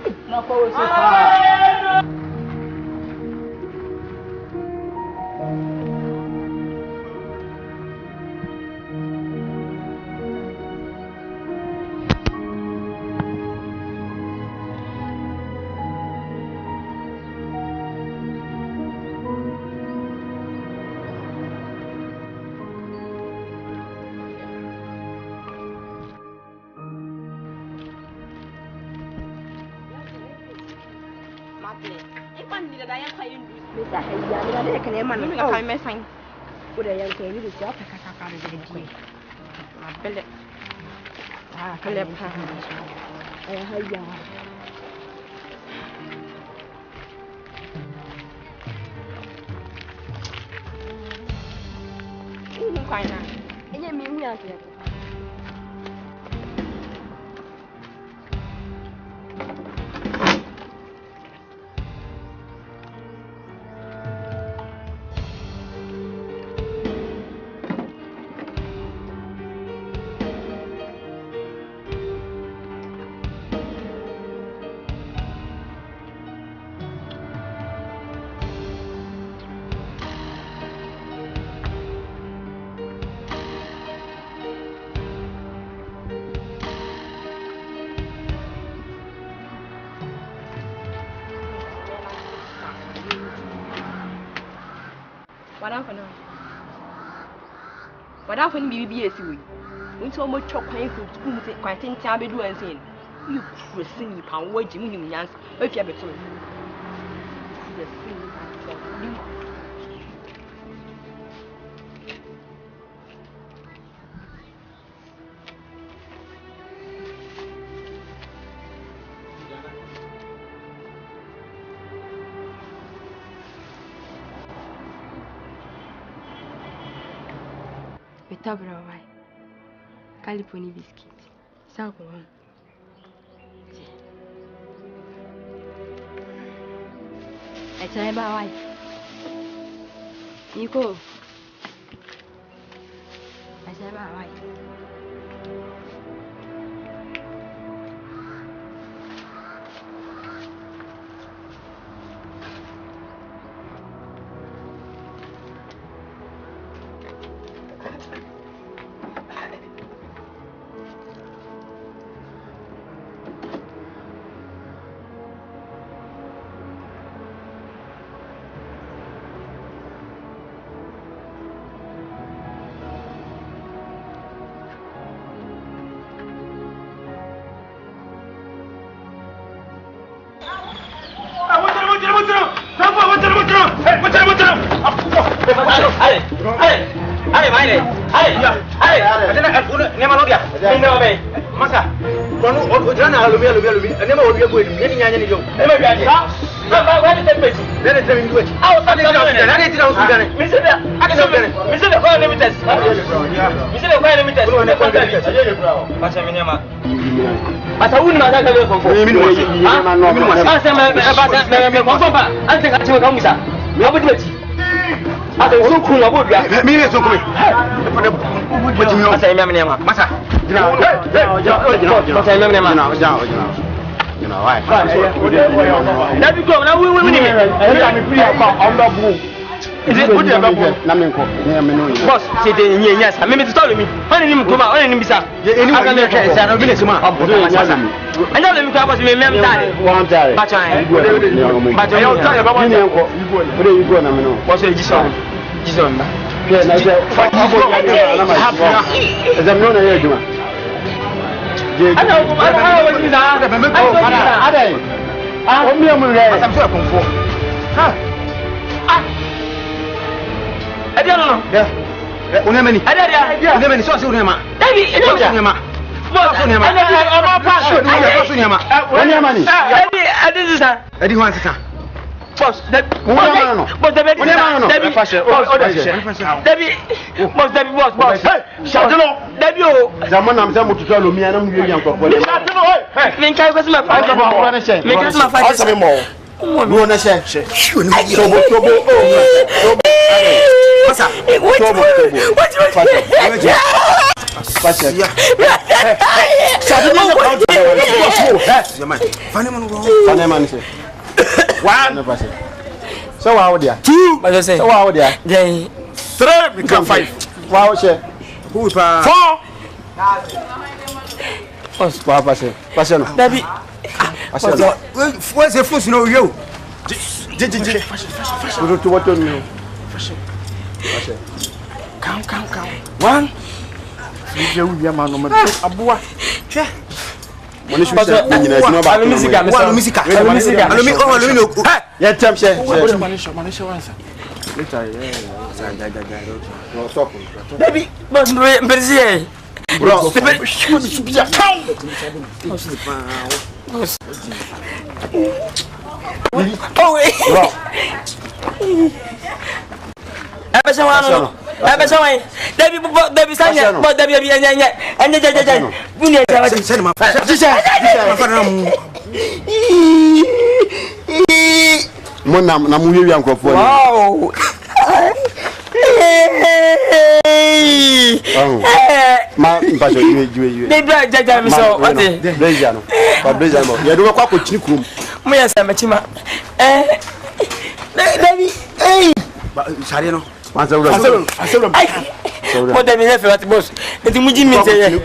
S11: answer. Now, for us,
S15: What happened to be a seaweed? When so much chocolate for quite in Tabby do and saying, you pressing pound waging him yans, if you have a toy. Tabra why? California biscuit. South one. I say my wife. Nico. I say my wife.
S3: Boss, c'est des niaises. Mais tu t'as le mis. On est mis comment? On est mis ça. C'est un business man. On a le micro parce que même tard.
S6: So how there?
S3: 2. So
S6: how there?
S3: 3.
S6: Become 5. Wow, share. Who 4? Pass no.
S3: Dabi.
S6: Where's the food no you? Go to what you. Count. 1. You be a man no matter. Abua. Che. Money should say music. Yeah, champ share. Later, no stop.
S3: Baby, but Brazil.
S6: Bro, ma mpacho you
S3: they black jaja me so what dey
S6: blazer no but blazer no you do kwa ko chini krum
S3: mo ya sa machima David
S6: sare no
S3: aselo mo dem ne fe what boss enti muji mi teye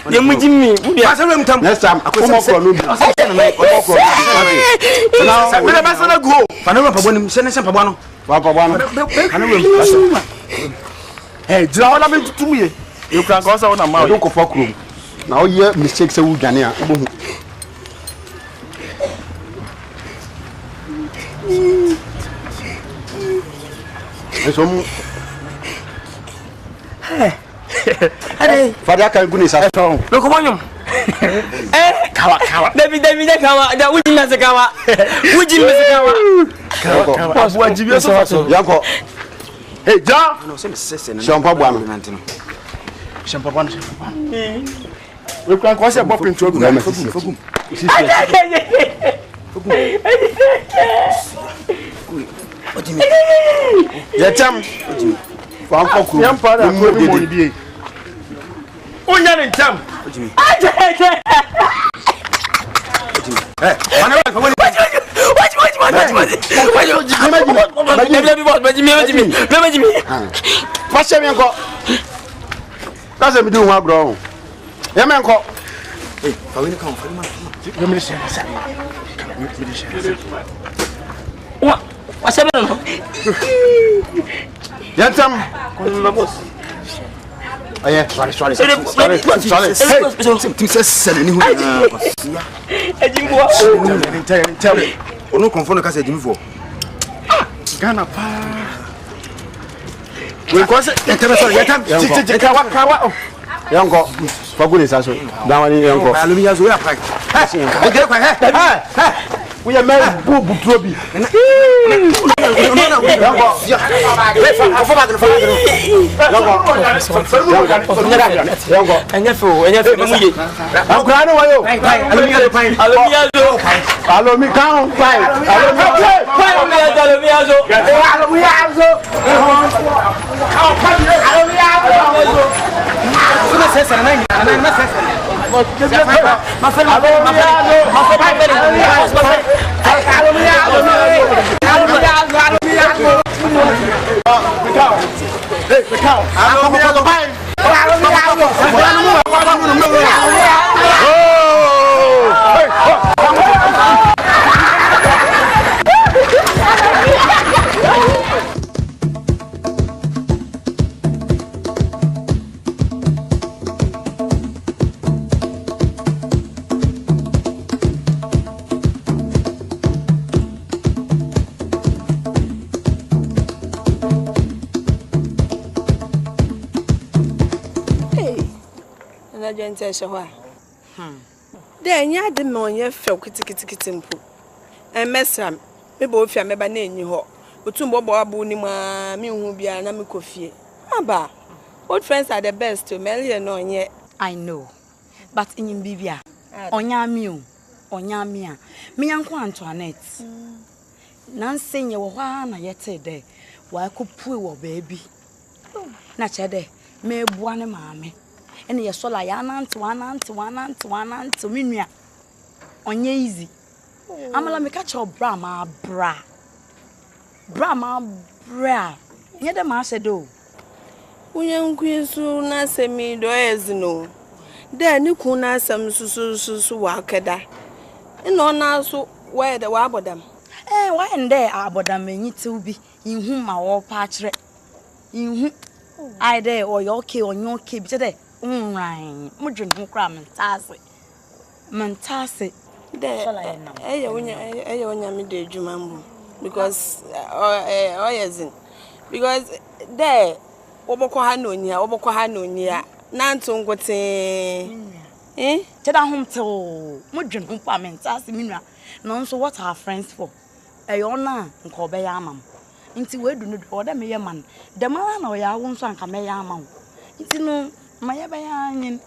S3: ye muji mi aselo mtam
S6: next time akomo kro no bi now me ba so na go fa na pa bonim se ne se pa bo no papa no kana we jira wala me tutum ye you can go say na ma do ko fa krom na o ye mistake say wu dwane a obohu eso mu ade fada kan guni sa so
S3: lo ko monyum kawa David kawa da uji na kawa abu ajibi so
S6: yanko hey ja
S11: no se me sese na
S6: champa bwana
S11: champa bwana we kan ko se bop into aguna fogum
S6: What do you mean? Yatam. What do you mean? One for crew. Yam father, I'm going to be. Onion and Tam. What do you mean? Hey, that's a do one grown. Yeah, man, call. Hey, for when you come, what's happening? Yes, oh yeah, sorry. Tell me. Oh no, confirm the case Jimmy for. Ghana pa. We go say, Yango, for goodness also. Down in Yango. Alumia zo ya pa. We are married Bubu Trobi.
S2: Then ya de me onye fe kitikiti mpo. Mesram me bo fia me ba na enyi ho. Otu mbobo abu ni ma me hu bia na me kofie. Aba. Old friends are the best to Melia no onye.
S15: I know. But in Bibia. Onya mi o. Onya mi a. Me yanko Antoinette. Nanse ye wo hwa na yete de. Wa kopu wo baabi. Na chede me bua ne maame. And ye so la ya nanti minua onye easy amala me catch your bra ma nye de ma se do
S2: unye nkwisu na semi do ezino de ni ku na asam susu wa keda ino na so wa de wa abodam
S15: wa nde abodam enyi tiubi inhu ma wo pa kire inhu ai de o yo okay onyo okay bi de right. Mujun who cram mentase. There, I
S2: me de jumambu because because there oboko hanonia nanto ngote
S15: Tell home to Mujun who cram mentase minua. No, so what are friends for? Ayona nko be yamam. Inti we do no order me man. The man no ya won so anka me yamam. Inti no my bayan.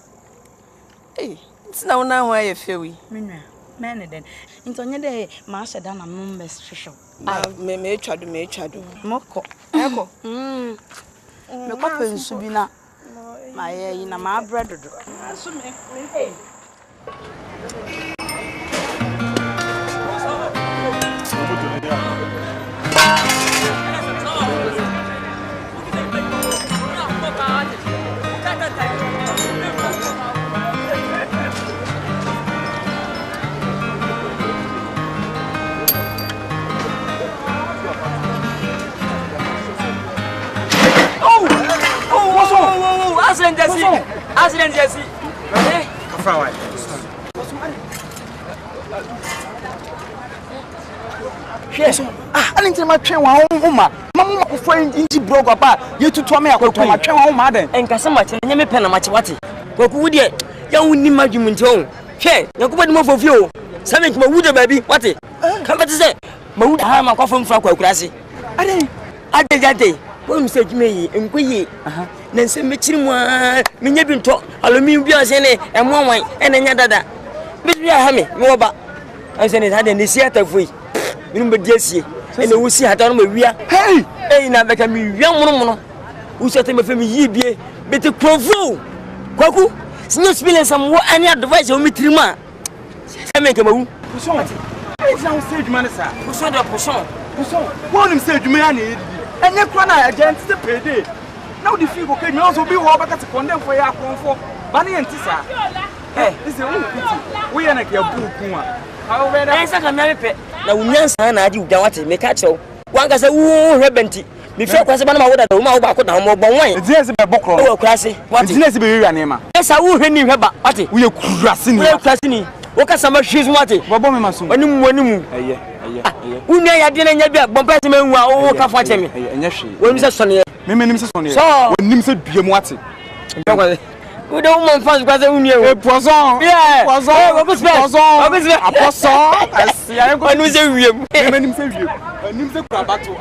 S2: Hey, it's now why you feel we.
S15: Minna, man, then. Into any day, Master Dana Mumbes special.
S2: Me try to
S15: Moko. Echo. The couple Subina. My in a my brother.
S3: Accident Jesse.
S6: Kafra
S11: Yes. I didn't my train one woman. Mamma ko friend inji broke apa. You to me akoto my train one woman then.
S3: Enkasa ma che nyame pena ma che wate. Koku wudi e ya wonni madwumunti o. Hwe, yakuba di mo fofi o. Seven ma wude baby wate. Kan beti se ma wude ha ma kwa fomfra kwa kurase. Ade. Wọ́n sẹ́ jùmọ̀ yìí nkwe yìí na nsẹ́ mẹ́kyiri mu aa mẹ́nyẹ́ bi ntọ́ alomi bi ọ̀sẹ̀ ne ẹ̀mú ọ̀wọ̀n ẹ̀nà ẹ̀nyẹ́ dada bẹ́ẹ̀ bí aha mi wọ́n ba I said, "I didn't see it of we." You know, but yes, and we see how done we are. Hey, now there can be young woman who said to me, "Ye be better provo." Kwaku, no spilling some any advice on me, Trima. I make a move. It's now stage manager. Pushon, one him said, "You may need." And next one against the payday. Now the figure can also be over to condemn for your comfort. Bunny and Tissa. Hey, this is a pity. We are like your book. However, I said, I'm married. Now, young son, I do want to make a show. One can say, "Woo, Rebenti." Before Quasabana, what I know about the home of Bonway. It's just a book. Oh, classy. What is necessary? Your name? Yes, I will hear about what we are crossing. We are crossing. What can some shoes want it? Bobomasu. When you who may I didn't get Bombasman or Cafatemi. And yes, when Mrs. Sonny, Mrs. Sonny, so when Nimsa Biamwati. We don't want fast brother Union. Poison, yeah, Poison, Apostle. I see, I'm going to say, Women save you. And Nimsa Crabato.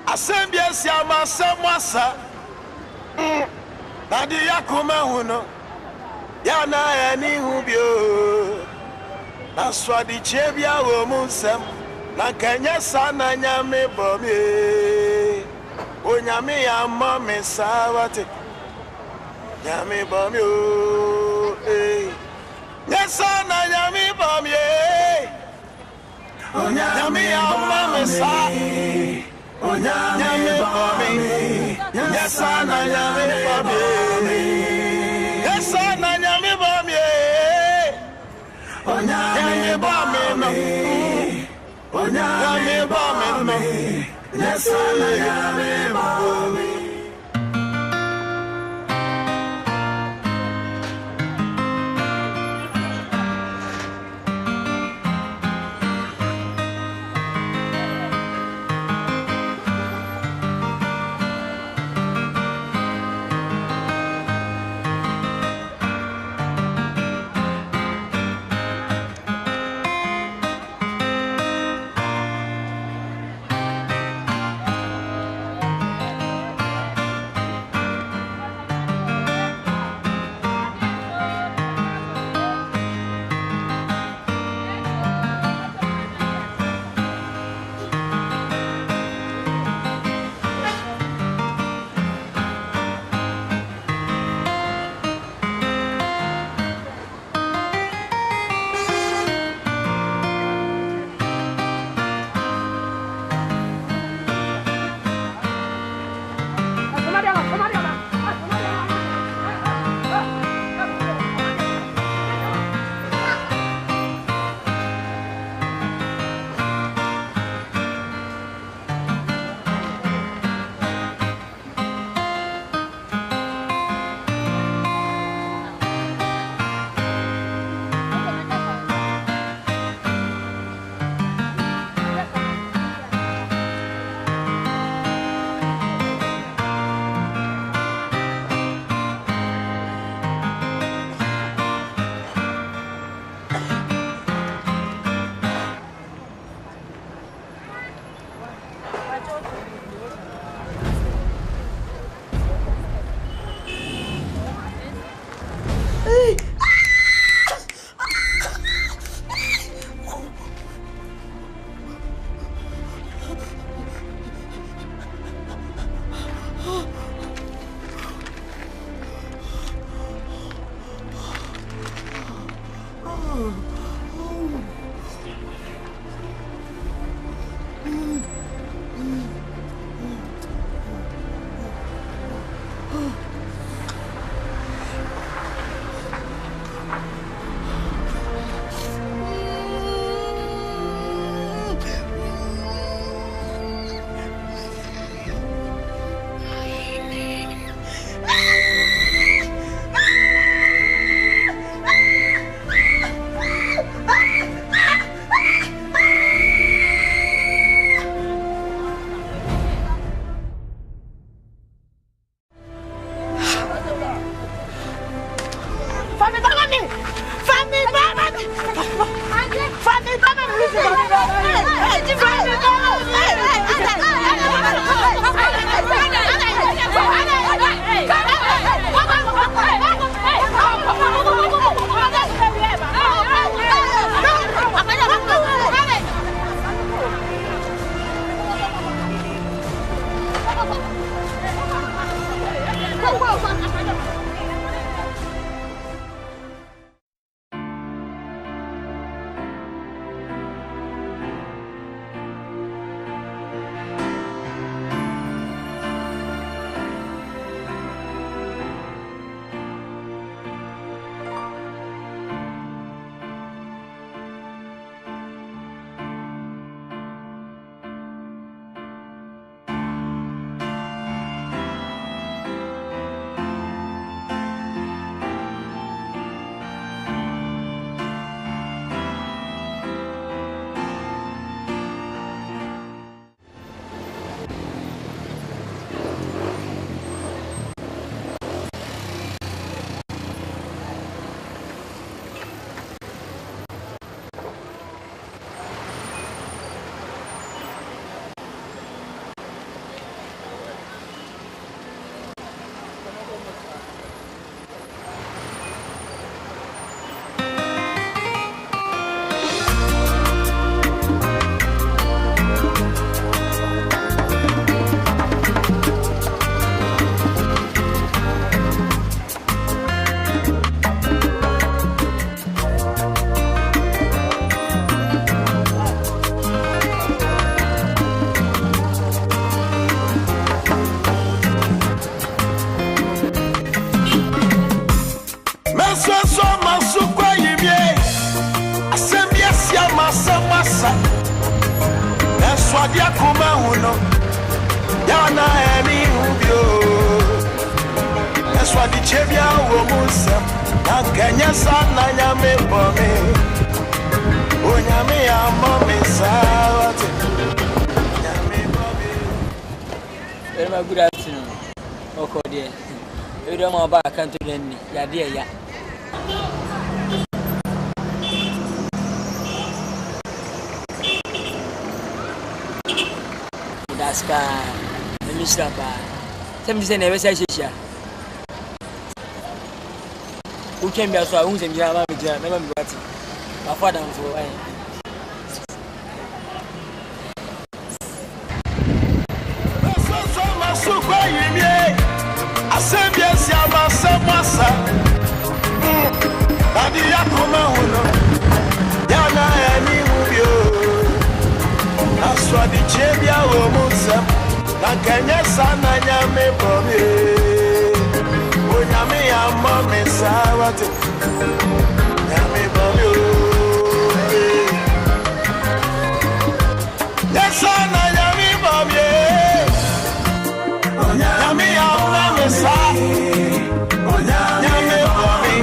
S9: Assembly Siama Samwasa Nadia Kumahuno Yana any Hubio Naswadi Chebia Womusem Nakanya Sana Nyame Bomi Unyami Amame Sawate Nyame Bomi Yasana Nyame Bomi Unyami Amame Sawate Nyame Bomi, Yasana Nyame Bomi, Yasana Nyame Bomi, Nyame Bomi, Nyame Bomi, Yasana Nyame Bomi. Swadia kuma uno yana eni ubio Swadi chebia wo musa na kenya sana nyame bome o nyame amome sawate nyame bome.
S10: Very good afternoon. Okay dear. You don't know about can't do any. Ya dear ya. Daska, Mr. Ba. Somebody say never say she. Who came here so I won't say never be what. My father for why.
S9: Swadi chebia wo musa na kenya sana nyame bome o nyame amome sawate nyame bome yesana nyame bome o nyame amome sa o nyame bome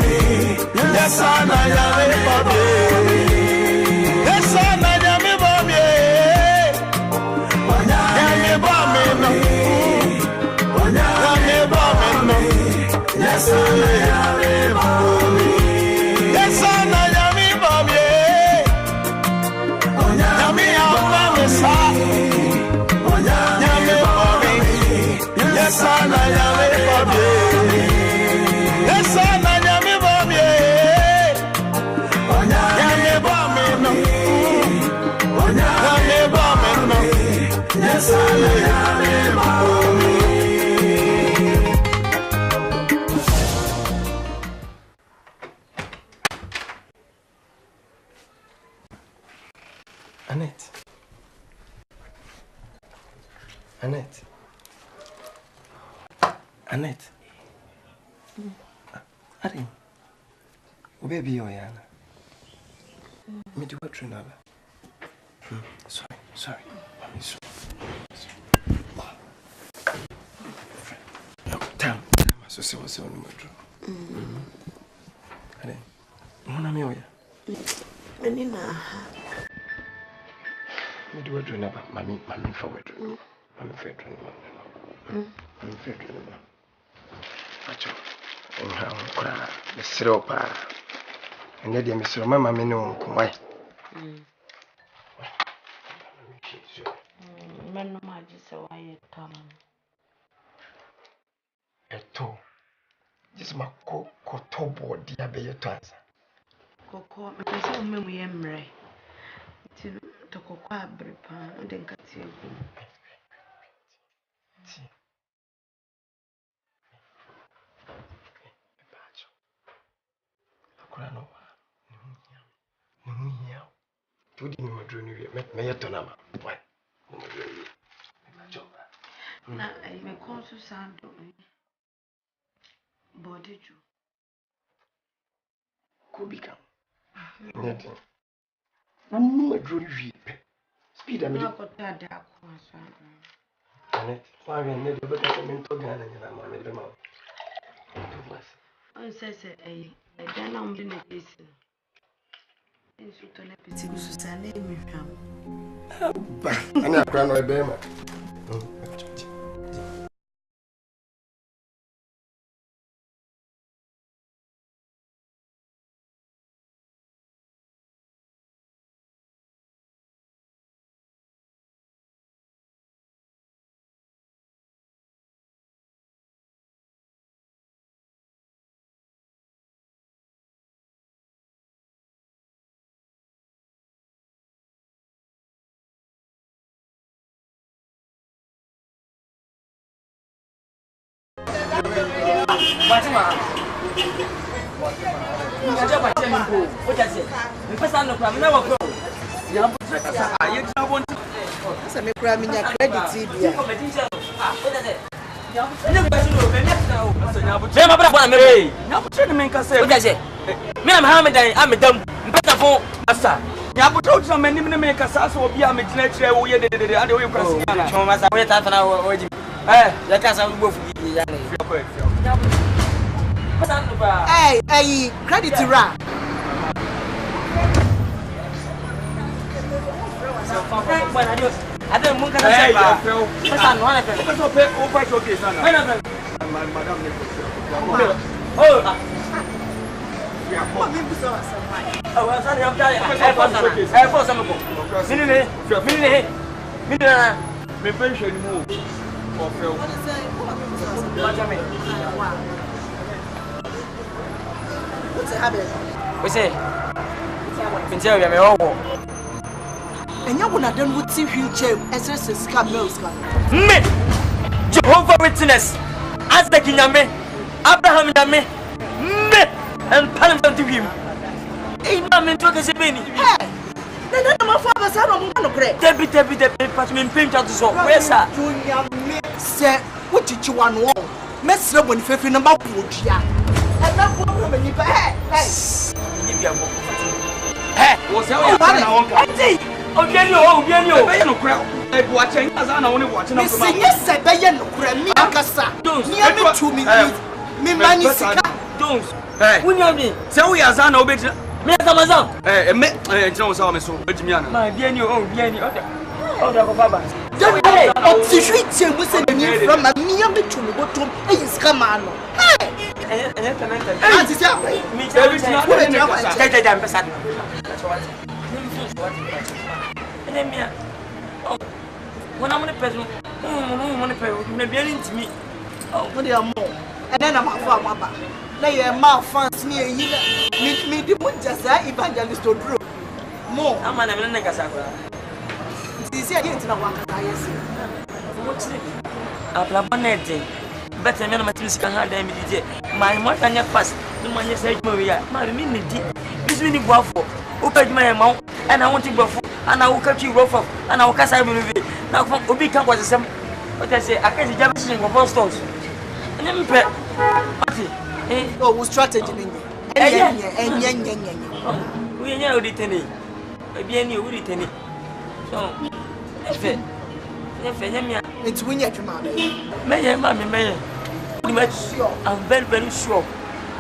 S9: yesana nyame bome yesana nyame bome Yes, I Annette. Arin. Baby, oh yeah. Me do what Trinaba. Sorry. Mommy, sorry. Tam. So say what's on my drum. Arin. Mona me oh yeah.
S12: Menina.
S9: Me do what Trinaba. Mommy forward. Mommy fair Trinaba. Mommy fair Trinaba. Acho. Nkra mesere opa ene de mesere mama me ne onkwai
S12: Menno maji se waye tam
S9: eto just makko tobo dia be yetanza
S12: koko me se mmemu ye mre ti to koko abrepa ode nkati egu
S13: Food in my dream, may I turn up? Why?
S12: Na me call to sound body ju.
S13: Could become. Nothing. I'm not dream. Speed, I'm not got that dark one. And it's fine, and never but I mean to Ghana and I'm on the mouth.
S12: I says a then I'm been a case. In Sutan, a pity was to send me from.
S13: I'm not crying my bear.
S3: Fatima. Nja ba che mi ko. O ja se. Mi pesa no kwa, mi na wa ko. Ya bu tre kasa. Ah, ye tna bon.
S12: Asa me kura mi nya credit bia.
S3: Ko be tin se. Ah, o ja se. Ya bu tre ba no, be me tna o. Asa nya bu. Me ma bra bona me be. Nya bu tre me nka se. O ja se. Me am ha me dan, am dam. Mpesa fo asa. Nya bu tre o tna me nim ne me kasa so obi a me tna kire wo ye de ade wo ye kwasi na. Choma masa wo ye ta na wo ji. Ya kasa wo bofu gi ya na.
S12: Hey, credit ra.
S3: Ada mun kana sai ba. Pesa no ana pe. Pesa pe o pa okay sana. Madam ne ko. Oh. Ya ko mi busa wasama. Ah, wa sana ya mtaya. Eh, for sama ko. Mini ne. Mini na. Me pension mu. O fe o. Madam.
S12: What's happening?
S3: We say. Pinje we me wo.
S12: Enya wona dan wuti wheelchair exercise scam mills kan.
S3: Me. Jehovah Witness. As the kinyame. Abraham nyame. Me. And parliament to him. Imam into the sebeni.
S12: Hey. Nana ma fa ba sa no mo no kre.
S3: Debi pat me mpimcha to so. Where sir?
S12: Tunyame se wuchichi wano. Mesre boni fefe na ba podua. E na problem ni ba hey.
S3: Ni bia mo. Hey, wo se o ya na wonka. Obiani o. Be ye no kra. E bo achen asa na woni bo achen na
S12: ko ma. Me se be ye no kra mi akasa. Ni am tu mi mi mani sika.
S3: Don't. Hey. Wunya mi. Se wo ya asa na obeti. Me zamazam. Me ntira wo sa wo me so. Ejimi ana. Ma biani o. Oda ko baba.
S12: Hey, o ti hwiti mu se ni from ma mi am tu mi botom. E sika ma no. Hey. Ah, ti se akwai.
S3: Mi se bi tina ko ni ko sa. Jaja mpesa. Enemia. Oh. When I'm on the person, me be ntimi.
S12: Oh, what dey am? And then am afa amaba. Na ye ma fans ni eyi me di mo jasa evangelist odro. Mo.
S3: Ama na me na kasa kwa.
S12: Ti se ye ntina wa kasa yes.
S3: Mo ti. Apla bonete. Better me na matimi sika ha dan mi di. My mo kan ya pass. Ni mo nya say mo wi ya. Ma me ni di. Bisu ni buafo. O pa djuma ye ma. And I want to go for and I will catch you rough up and I will cast I will be now from Obi camp was the same. What I say, I can't just sing for stores. And then
S12: oh, strategy.
S3: We know the tenny. Maybe any would retain it. So,
S12: it's when you're
S3: May mammy, may I'm very, very sure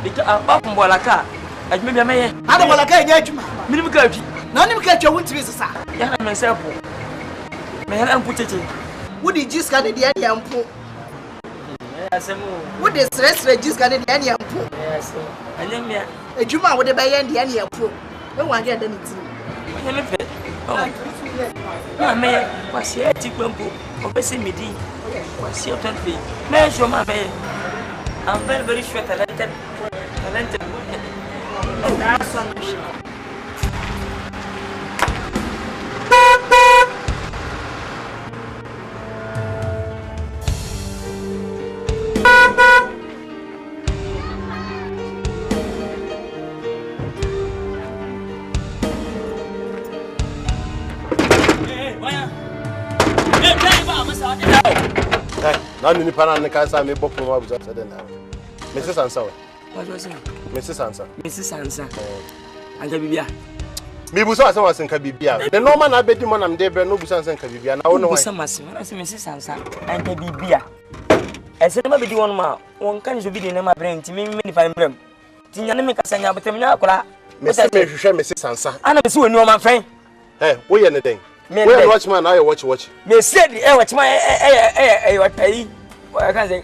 S3: because I'm up from Bolaka. I maybe I may.
S12: I don't want to get you,
S3: Minimum.
S12: None of catch your winter is a
S3: yeah, myself. May I put it in?
S12: Would you just get the idea and pull? Would the stress just get the idea and pull?
S3: Yes, and then
S12: a Juma would buy the idea and pull. No one get anything.
S3: Oh, may was here to bumble or Bessie Midi was your country. May I show my bay? I'm very, very sure talented. Oh, that's
S6: na ni pa na ne ka sa me bokun wa buza se den na Mrs. Sansa we
S10: what was it
S6: Mrs. Sansa
S10: anga bibia
S6: me busa asa wasen ka bibia the normal na bedi mo na me de bre no busa san ka bibia na wo no
S10: busa mase na se Mrs. Sansa anga bibia ese ma bedi won ma won kan so bidi na ma bre nti me ni fa mbrem ti nya ne me kasa nya botem nya akora
S6: me se me hwehwe Mrs. Sansa
S10: ana me se woni o ma fan
S6: wo ye ne den we watchman na you watch
S10: me said watchman watai I can say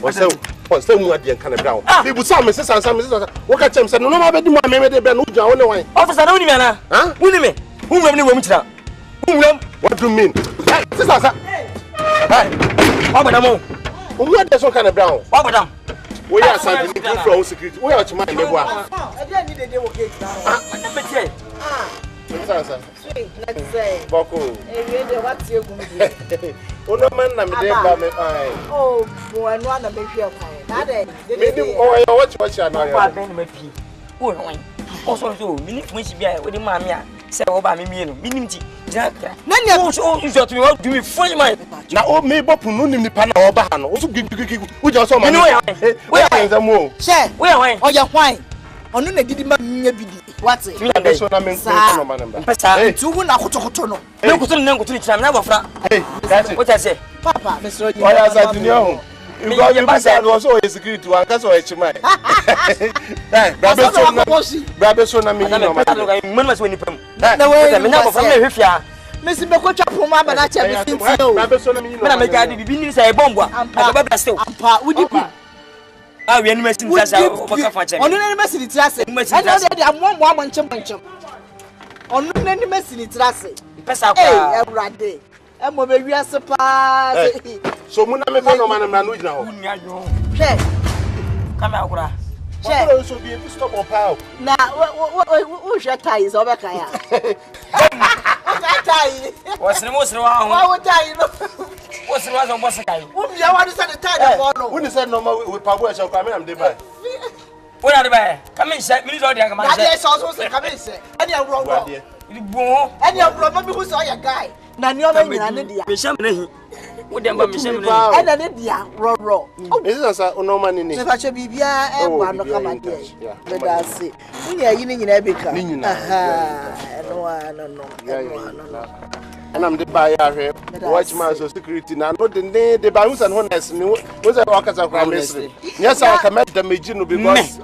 S6: what's the mu ade kan bra wo me busa Mrs. Sansa wo ka chem se no ma bedi mo me de bre no gya wo ne wan
S10: officer na woni me ana woni me wumram ni wo mu kira wumram
S6: what do you mean Mrs. Sansa
S10: Obadam
S6: o mu ade so kan bra wo
S10: Obadam
S6: wo ya san ni from security wo ya watchman me bo a
S12: e dey need dey wo gate now
S10: me tie
S6: Sansa
S12: let's say
S6: boko
S12: we dey what you go do
S6: ono man na me de ba me
S12: oh bo anu na me hwe kwa na dey
S6: me di o ya watch na ya
S10: ba ben me pi wo no o so mini fun si bia we di ma me a se wo ba me mie no minim ti jaka
S12: na nya
S10: o so you to me what do me fun my
S6: na o me bopu no nim ni pa na o ba ha no o so gigigigi wo ja so ma
S10: no we ya
S6: nzamu
S12: she
S10: we ya wan
S12: o ya hwan onu na didi ma nya bidi what
S6: me ande so na me nko no ma namba
S12: pesa tu hu na kotokoto no
S10: me kotono kira na bofra
S6: that's it
S10: what I say
S12: papa me so
S6: o ya za dunia ho you go you pass and also security one ka so e chima brabe so na me ni no ma
S10: me ma so ni pam
S12: na we
S10: me na bofra me hwefia
S12: Messi be ko twa poma ba na che me finti o
S10: me na me ga di bibi ni say bombo a ba bra still
S12: ampa wudi bi
S10: we ni Messi ni say o ka fa che
S12: onu na Messi ni trase e na dey ammo amonchem onu na ni Messi ni trase
S10: pesa kwa
S12: eh Ewrade e mo be wiase pa
S6: so mu na me fa no ma na no gina ho
S12: she
S10: kama akura
S6: she so be stop on power
S12: na wo hwe tai so be kan ya tai
S10: wasre mo sre wa
S12: wo tai no
S10: wasre wa so bo se kai
S12: wo bia wa se tai da bo no
S6: wo ni se no ma we pabo e se kwa me am de ba
S10: wo na de ba kama se mi so de kama se
S12: na de so se kama se ani awro ro
S10: ni bo
S12: ani awro ma bi hu so ya guy na ni o ma nyina ne dia
S10: me sham na hi wo de ba me sham na
S12: hi ana ne dia ro
S6: ezi sa ono ma ni ni
S12: se fa che bibia e gba no kama de me da se ni ayi ni nyina be ka aha no
S6: and I'm the buyer here. Watch my security now. No, the Bahuns and Honest. Was a workers of crime. Yes, I can make the Majino because.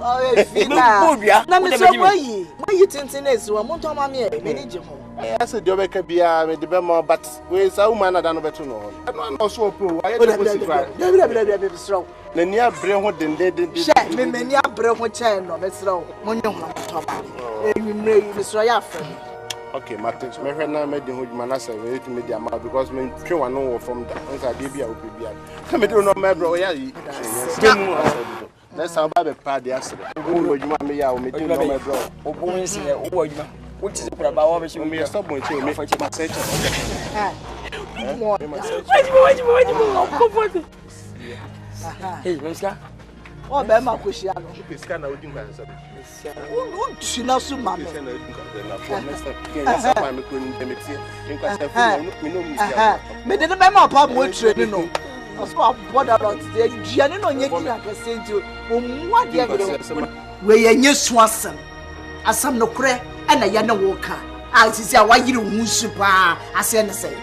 S12: Let me say, why you tinting is one more time.
S6: I said, you make a beer with the Bema, but where's a woman I don't know to know. I'm also pro. I was strong. The near brain what then they did. Share me, many are brain what chain of it's wrong. When you want to talk, you may destroy your friend. Okay, Matrix, my friend, I made the whole Manasa way to media because when you know from that, once I give you a baby, come to know my bro. Yeah, let's have a party. Who would you want me out? Make you know my bro. Which is about what you may stop with you. Make my search. Hey, Mister.
S12: Oh, Bema Cushiano.
S6: This kind of thing.
S12: She knows some mammy. Me didn't remember pop much, you know. That's what about the Gianni on your send to what where you swanson. As some no cray and a yana walker. I see why you don't super. I send say.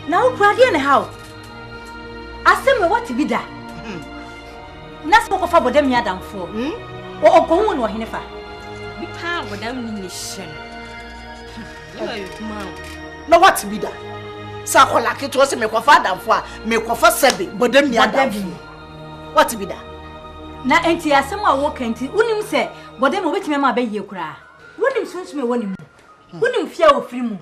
S16: Now, Brady in the house. I said, what to be done? That's what for them ya down for. Or go on or Hinifa. We can't with them nation.
S12: No, what to be done? Sako like it was a make of father for make of a seven, but them ya down. What to be done?
S16: Now, auntie, I someone walking to Unim say, but them wait me my baby cry. Wouldn't switch me one. Wouldn't fear of free moon.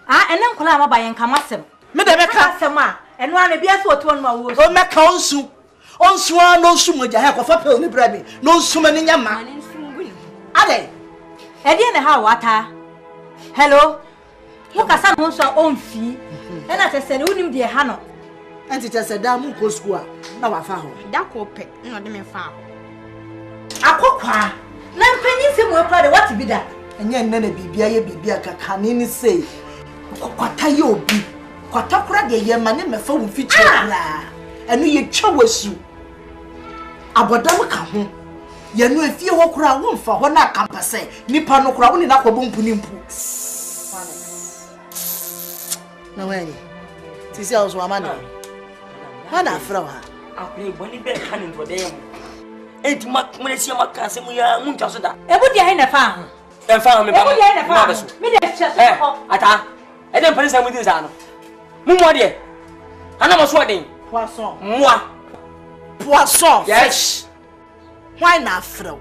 S16: And Uncle Amma by and Camasem. Madame Cassama, and one of the best what one more.
S12: Oh, my counsel. On swan no sumo jaha ko fa pe oni brabi no suma ni nyama ade
S16: e dey na ha wata hello mo kasa no so on fi e na tese ne unim de ha no
S12: enti tese da mu ko school a na wa fa ho
S16: da ko pe no de me fa akokwa na mpanyi se mo e pra de what be that
S12: enye nne na bibia ye bibia kaka ni sei kwata ye obi kwata kura de ye ma ne mefa wo fiche kura enu ye twawasu abodam ka ho ye no afie ho kura wo mfa ho na kampase nipa no kura wo ni na kwabo mpu ni mpu na wani tisi aso amana hana afra ha
S10: akure boni be kan ndo de yam enti makmene sia makase mu ya mu ntwa so da
S16: ebu dia he na fa ho
S10: en fa me ba
S16: ebu dia na fa me de che so
S10: ata e dem pare sa mu din sa no mu mo de ana mo so den
S12: poisson
S10: moi
S12: poisson
S10: yes
S12: why na afra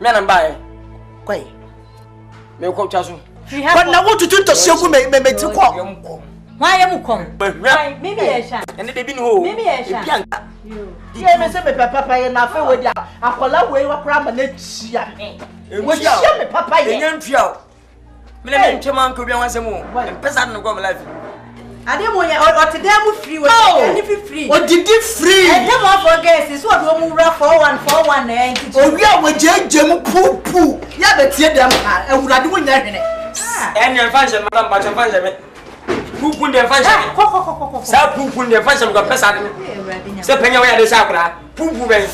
S10: me na mba e
S12: kwai
S10: me ko twa so
S12: kwa na wo tutu to segu me ti ko
S16: why am kom maybe e sha
S10: ene de bi ni ho
S16: maybe e sha
S12: ye me se me papa ye na fe we dia akola we wa kra ma na chia we chia me papa ye
S10: enye ntwa o me na ntwa man ko bi an wasem o pesa no go me life
S12: ade mo ye o te dem free we any free o didi free
S16: e dem for guys so do mo wura 4141 na enti
S12: o wi a we jejem pupu ya betie dem ha ewurade wo nya hwene
S10: ene fanse madam ba fanse me pupun de fanse me sa pupun de fanse me ko pesa de se penya we ya de sa kura pupu ben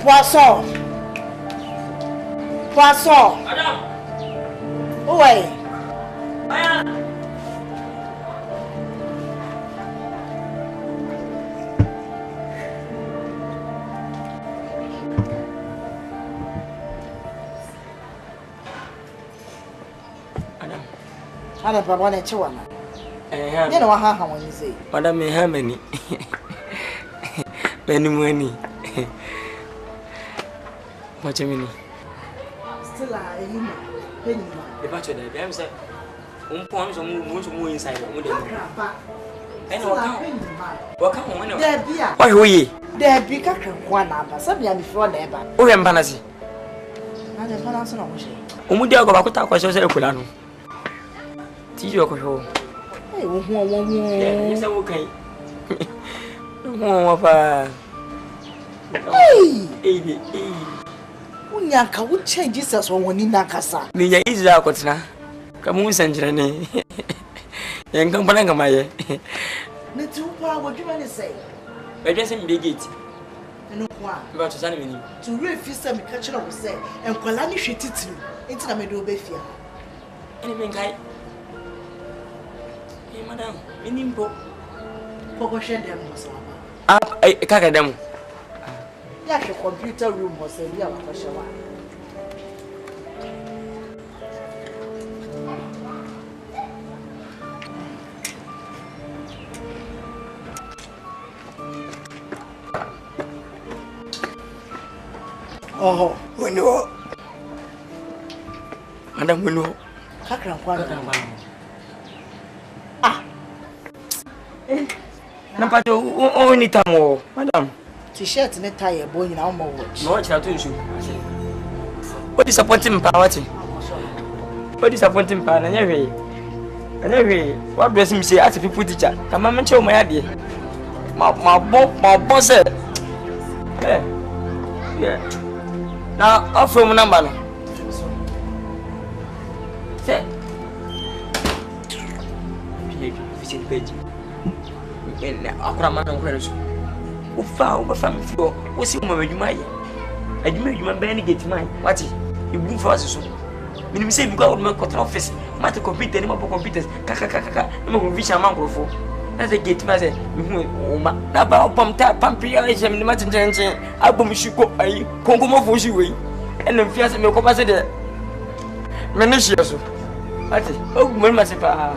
S12: Poisson. Poisson.
S10: Madame.
S12: Où est? Ana papa na chewa na. Ye na wa ha woni sei.
S10: Madam me ha mani. Beni mwani. Wacha mini.
S12: Still a yima. Beni ma.
S10: The batch there. Dem say umpon so mu inside mu dem. Ene waka ho ne.
S12: There bia.
S10: Why ho yi?
S12: There bi ka kwa na aba. Sabia before na eba.
S10: O yem panasi.
S12: Na dem panasi na wo she.
S10: Omudi ago ba kwata kwasho se ekula no. Tiji okohwo.
S12: Eh wo ho.
S10: Ni se wo kan. Wo pa.
S12: Hey. Unyanka wo change Jesus woni nakasa.
S10: Ni ya Israel kotena. Kamu sanjira ne. Yen kan bana ngamaye.
S12: Ne tu pa wo dwuma ne sei.
S10: Be dwese mi gate.
S12: No kwa.
S10: Ba to sane meni.
S12: To refuse me catch na wo say enkwala ni hwetitiri. Enti na me do be fia.
S10: Ene men kai. madam, minimpo.
S12: Pokoshe dem no so.
S10: Kaka dem.
S12: Ya hwe computer room ho se bia wa koshe wa. Oh,
S10: we know. Madam, we know.
S12: Kakra kwano.
S10: Nampato only time, madam.
S12: T-shirt ne tie boy na o mo watch.
S10: No watch na to issue. What disappointing power? What disappointing power? Anyway, what does him say as people teacher? Come on, show my idea. My boss said. Yeah. Now, off from number. Say. Visit page. Akura mama nkwere so. Wo fa me fio. Wo si mo adwuma ye. Adwuma be ni get man. What? You bring for us so. Minim say bi go me control office. Mate computer ni mo computers. Kaka. Mo ko vision man krofo. Na say get man say me hu ma. Na ba opam ta pampia e jem ni mate nchen. Abom shuko ayi. Kongo mo fo shi we. Ena mfia se me ko pa se de. Me ne shi so. Ati, o mo ma se pa.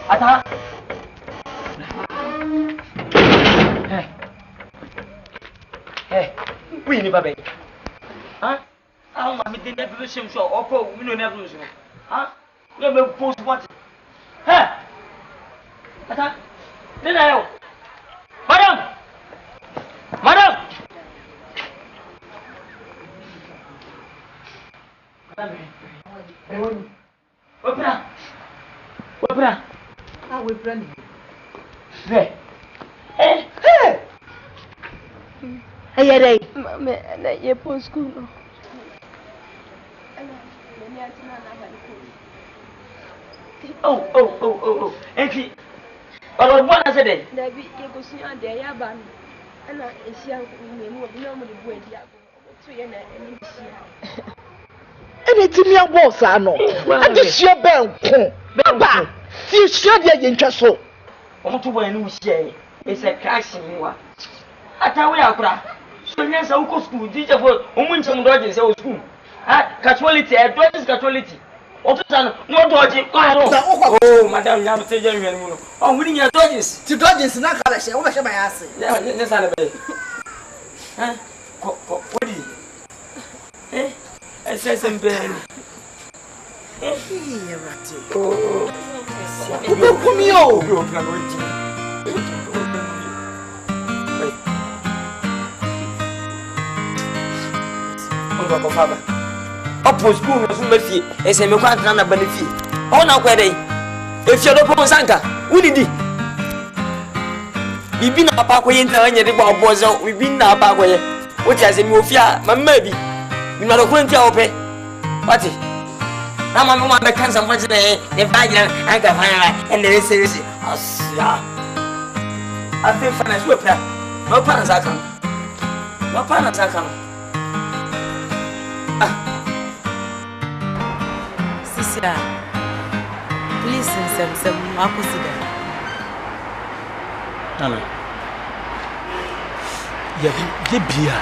S3: Ata. We ni babe. Huh? I want me to never shim show. Opo, we no never show. Huh? Never post what? Hey. Ata. Then I. Madam. Madam. Opera. Opera. Ah, we plan. Hey. Hey. Hey. Hey, hey.
S17: Mama, na ye post school no.
S3: Oh. Enti. Olo bua na se dey.
S17: Dabi ye go sun ade ya ba no. Ana ehia me mu obi na mo de bua dia go. To ye na eni hia.
S12: Eni ti mi boss ano. Ade hia ben ko. Baba, ti hia de ye ntwa so.
S3: Omo to bua ni hia. It's a crash me wa. Atawe akura. So nya sa uko school teacher for omo nchem doje se o school. Ah, casualty, doje casualty. Otutan no doje kwa no. Oh, madam nya te je hwenu no. Oh, wuni nya dojes.
S12: Ti dojes na kala she, wo be she ba ya ase.
S3: Ne sa na be. Wodi. SSMP.
S12: Rati. Oh. Ube kumio.
S3: Ondo ko faba. Opo school no so mafie. Ese me kwa na ba na fie. O na kwa dey. Efie do pon sanka. Wuni di. Bibi na papa ko yenta anya de ba obozo. Bibi na papa ko ye. O ti ase mi ofia mama bi. Ni ma do ko ntia ope. Wati. Na mama mo be kansa mo jine e ba jina anga fa and the serious. Asia. I think finance we plan. No plan zakam. No plan zakam.
S15: Sisia, listen, some consider.
S11: Nana, yeah, beer.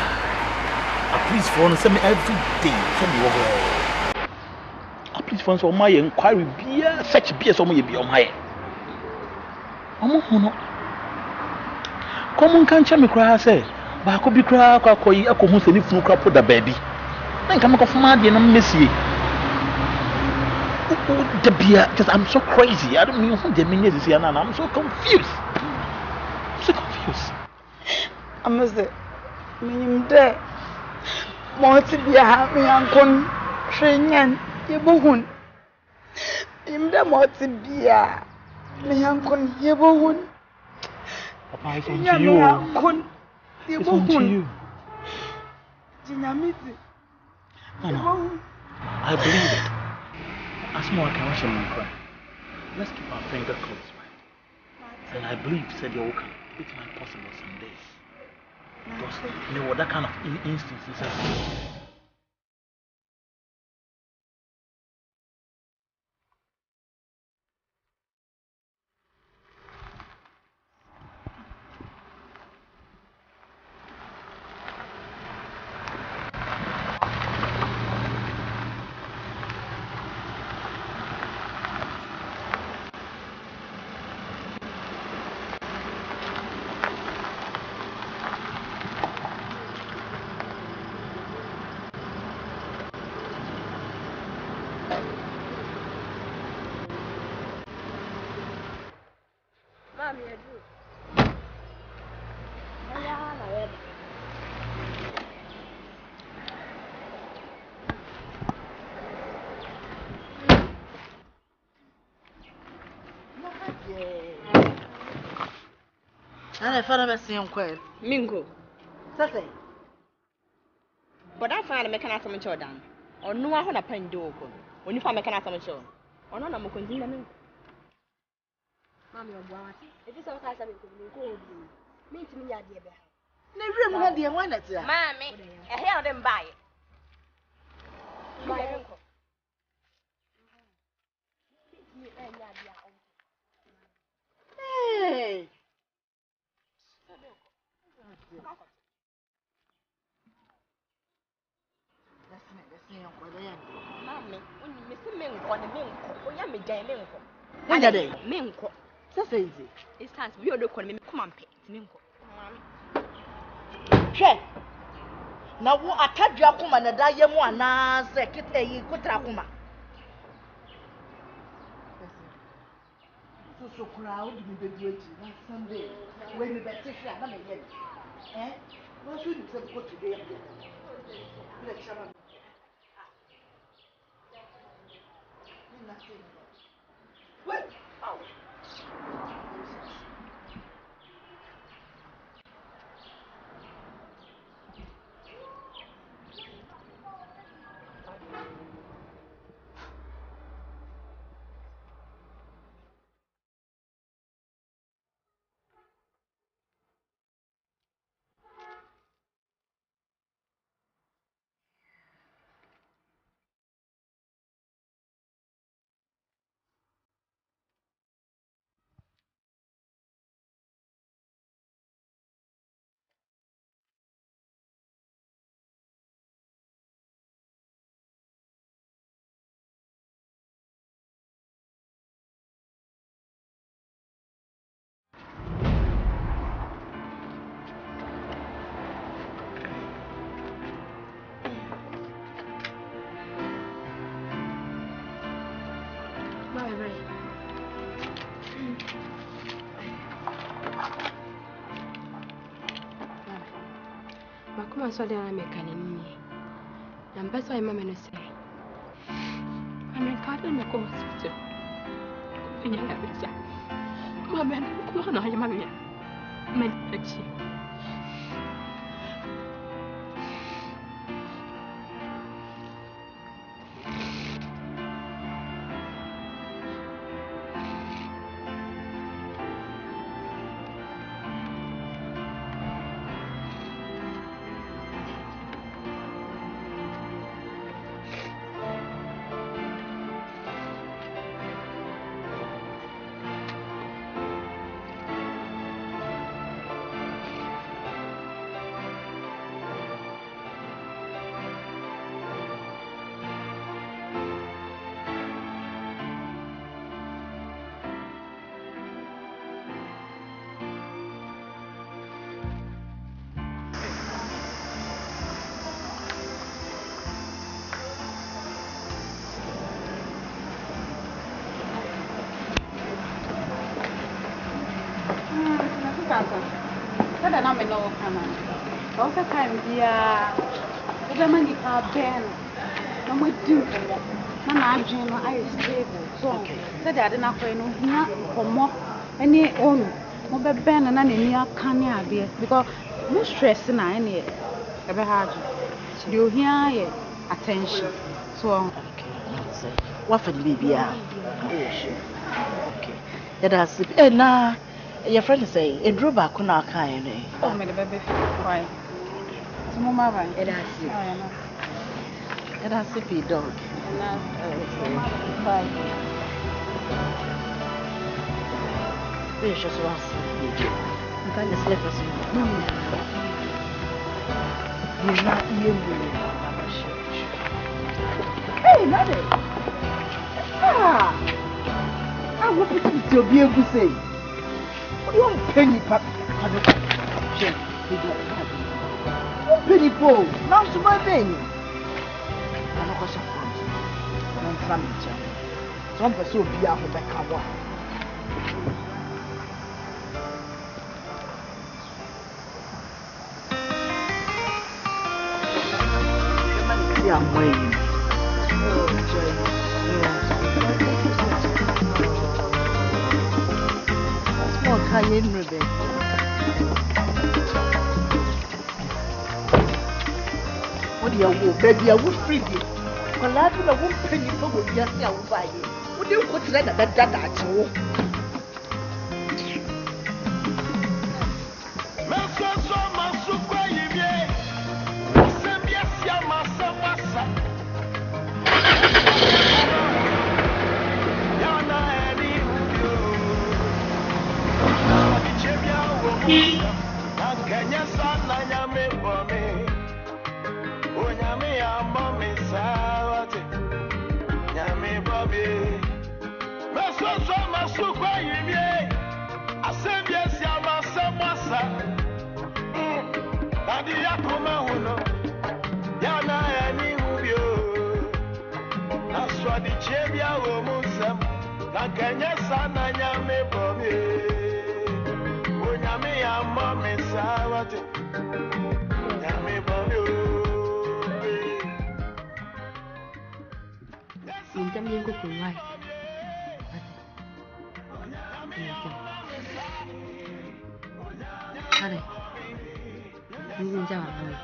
S11: Please phone send me every day. Send me over. Please phone so my inquiry beer, such beer so may be on my. No. Come on, can't me cry, say. But I could be cry, I could who say if no crap with the baby. Then come off my dear, and miss you. The beer, because I'm so crazy. I don't know who the meaning is here, and I'm so confused.
S15: I must say, I'm there. Most of you have me on training, you bohun. I'm the most beer. Me uncle, you bohun.
S11: Papa, it's on to you. It's on to you. Nana, I believe it. As more I can watch him cry. Let's keep our finger close, right? And I believe said you can. It might be possible some days. Because you know that kind of instances.
S12: I found a same quail.
S2: Mingo.
S12: Say.
S2: But I find a mechanic some Jordan. Or no one a pen do. When you find a mechanic some show. Or no, I'm continue. Mammy, it is all kinds of go. Mean to me, idea.
S12: Never had the one that's there.
S2: Mammy, a hair of them buy it. My uncle.
S12: na wo atadwa kuma na da yemu ana se kiteyi kutra kuma so crowd me be dueti na Sunday we me be tihia na me ye no so ni se ko today le chama wait
S17: Makuma so dia na mekani ni. Na mpesa wa mama no say. Amekata me ko hospital. Kunya na bicha. Mama no ko na ya mama. Medici.
S18: Kada na me no kana. O ka time dia. O be mani ka ben. Na mo din ko. Na adwen no I stable. So, said I didn't have no hia komo. Any on. Mo be ben na ni aka ne ade because mo stress na any e be hard. The ohia ye attention. So,
S12: okay. What for the baby? Okay. That's it. Na your friend say a draw back on our kind.
S18: Oh, my baby, why? Some more, it
S12: has to be dog.
S18: Bye.
S12: We just want to can't just let us know. You're not even. Hey, Daddy. I want to be able to say. You don't penny pap. Check. Penny po. Now to my penny. I'm not going to front. I'm from each other. Some person be out of the car. I'm waiting. Cayenne ribbon. What do you want, baby? I will free you. Well, I don't want to pay you for what you say. I will buy you. What do you want to let that you?
S9: Kenya sana nyame bome. O nyame ya mami sawate. Nyame bome. Meso masu kwa yimye. Asembia si amasa masa. Adi yakoma huno. Yana yani hubio. Naswadi chebia wo musam. Na Kenya sana nyame bome. O nyame ya mami sawate. Nyame bome.
S17: Minta mjengo kuwai. Are. Mimi njawa nawe.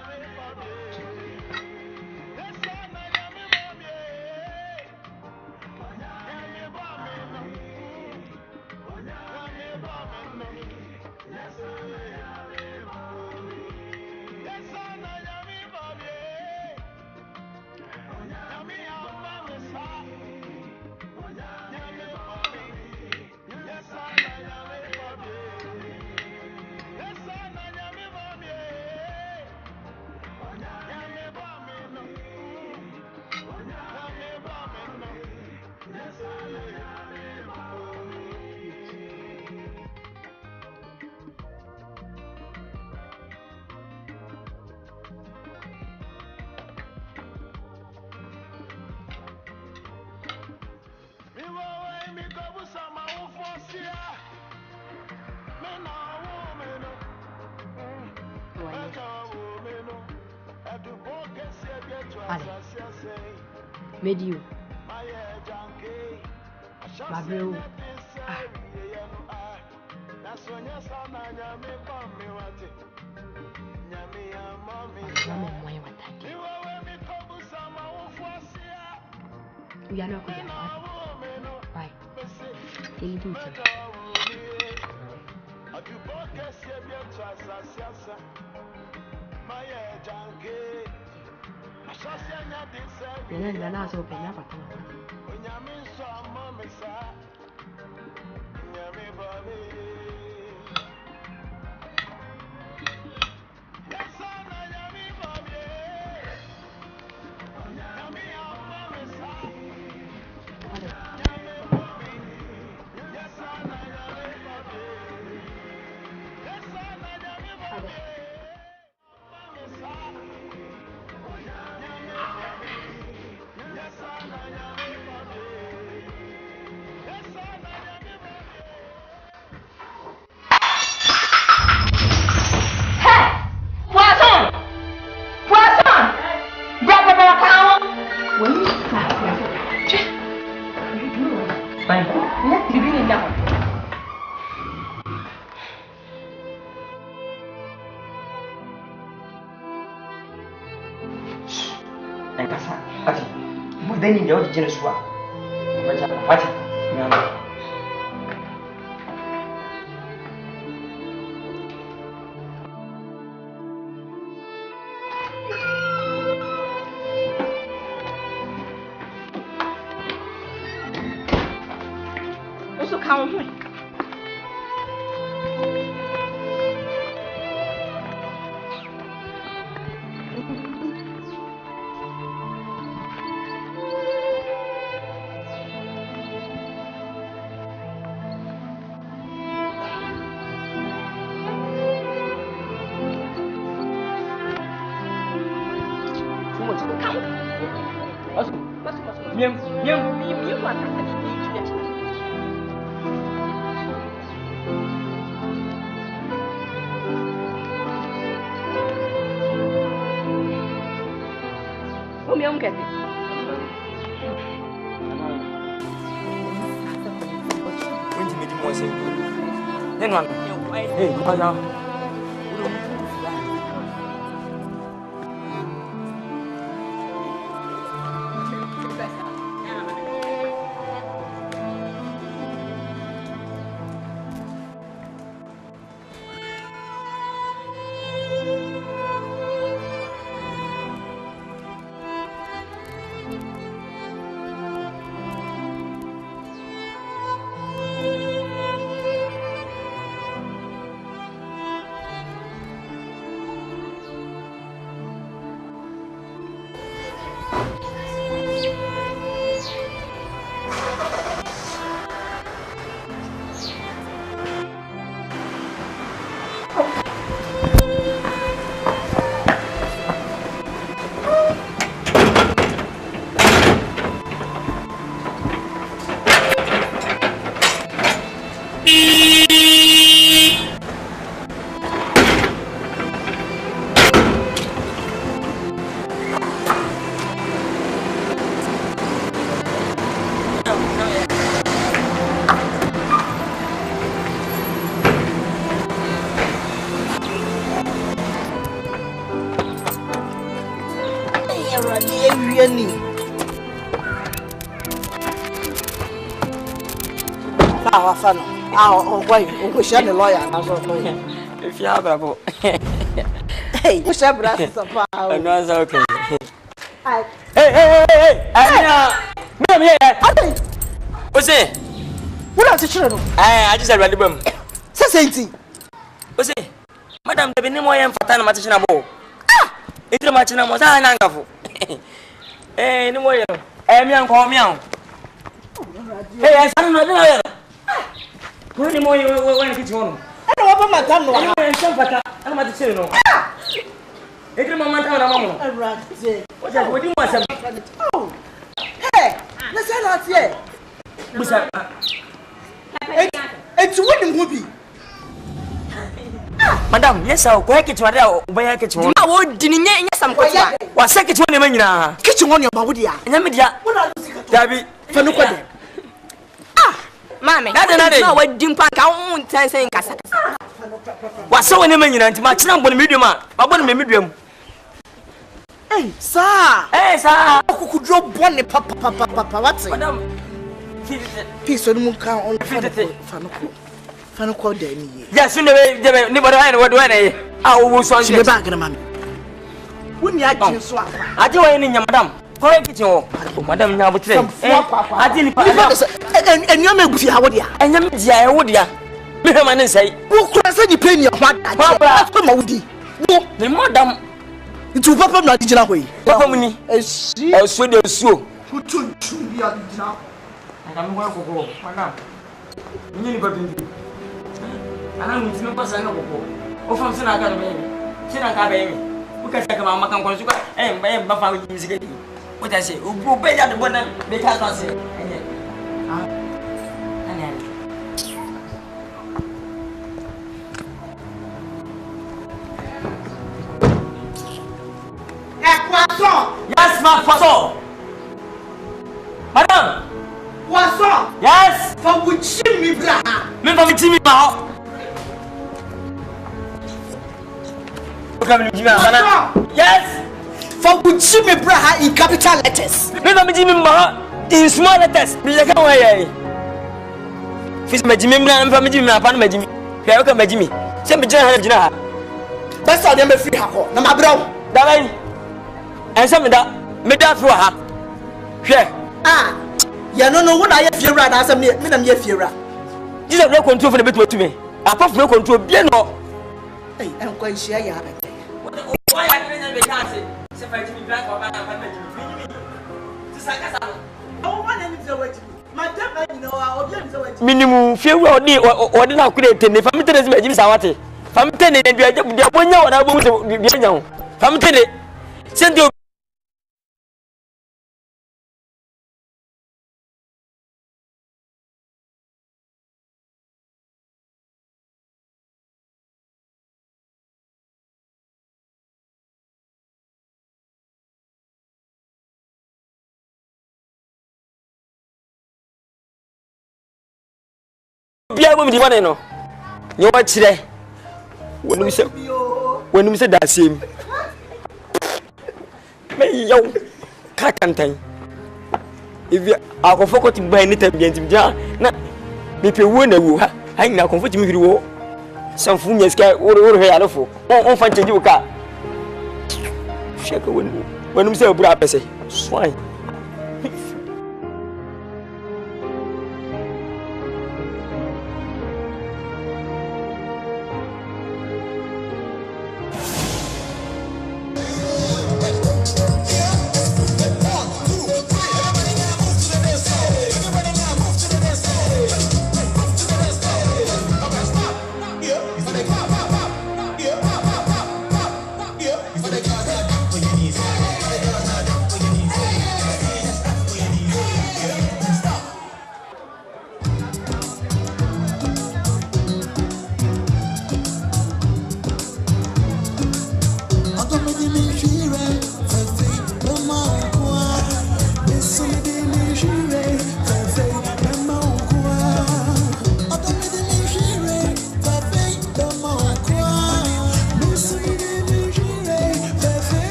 S17: Medio. Mabreu. We are not going to why? They do it. Then I also open up.
S3: Then in the original swap. What?
S17: Also count.
S12: Radi ewieni. Power fan. Oh, why? We share the lawyer.
S3: If you have a
S12: hey, we share brass power.
S3: I know it's okay.
S12: Hey!
S3: What's it?
S12: What are the children?
S3: I just read the room.
S12: Say,
S3: what's it? Madam, the name I am for time matching a ball. Ah! It's a matching a mozana. Eh, no more. I'm call me out. Hey, I don't know. What do you want to get on?
S12: I don't want my time.
S3: I'm not the children. It's a moment. What do you want?
S12: Oh, hey, let's say not yet. It's winning movie.
S3: Madam, yes, I'll go kitchen. Where kitchen? I would deny some question. What second one in your kitchen on your body? Namidia, Debbie, Fanuka.
S17: Mammy, that's not what Dimpa won't tell saying Casa.
S3: What's so many men to match number medium? I want a medium.
S12: Hey, sir, who drop one papa, what's Madam? Peace on Muka on Fanuko Denny. Yes, never had what when I was on the back of the mammy. Wouldn't you actually swap? I do anything, madam. Correct you, madam. Now, I didn't and you may be how dear, and you may would ya. Miraman say, who could you pay me a what? The madam. It's Papa not digital way. Papa money, as she as so. Who told you now? And I'm going to go, madam. You got to do. And I'm with no person of from Sen Academy. Sen Academy. Who can take a mamma can consume and buy a buffalo music. What I say, who pay at the bonnet, because I say, yes, my poisson. Madam, poisson. Yes, for which me bra. Me for which me ma. Yes, for which me bra in capital letters. Me for which me ma in small letters. Me like away. Fish me Jimmy bra, me for me Jimmy upon me Jimmy. Here come me Jimmy. Say me Jimmy Jina. That's all them free hako. Na ma bra. Давай. And some that made that for her. You don't know what I have here. As a madam, yes, here. This is no control for the bit to me. Apart from no control, bien no. Hey, I'm quite sure you have it. Why I can't be dancing? If I give me black or banana, I'm going to minimum few or not create if I'm telling you, Sawati. I'm telling you, you're one hour. I won't be young. I'm telling you, send you. Bia wo di wane no ye wa kire wonu se da sem me yo kakantan ibi akofo ko timba ni tambia timja na me pe wo na wo ha hai na akofo timi hiri wo sanfu nya ska wo he alofo on fa change wo ka sheka wonu se bura pese swine.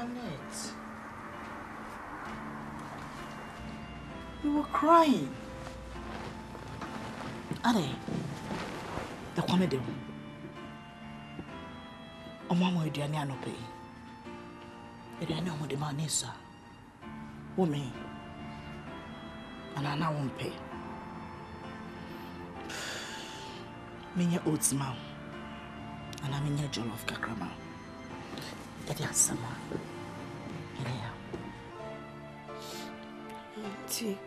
S12: Annette. You were crying. Ade, the comedy. Mama, you are not pay. You are not what the man is, sir. Woman, and I now won't pay. Minya oats mouth, and I'm in your jollof kakrama. It is summer.
S15: Auntie,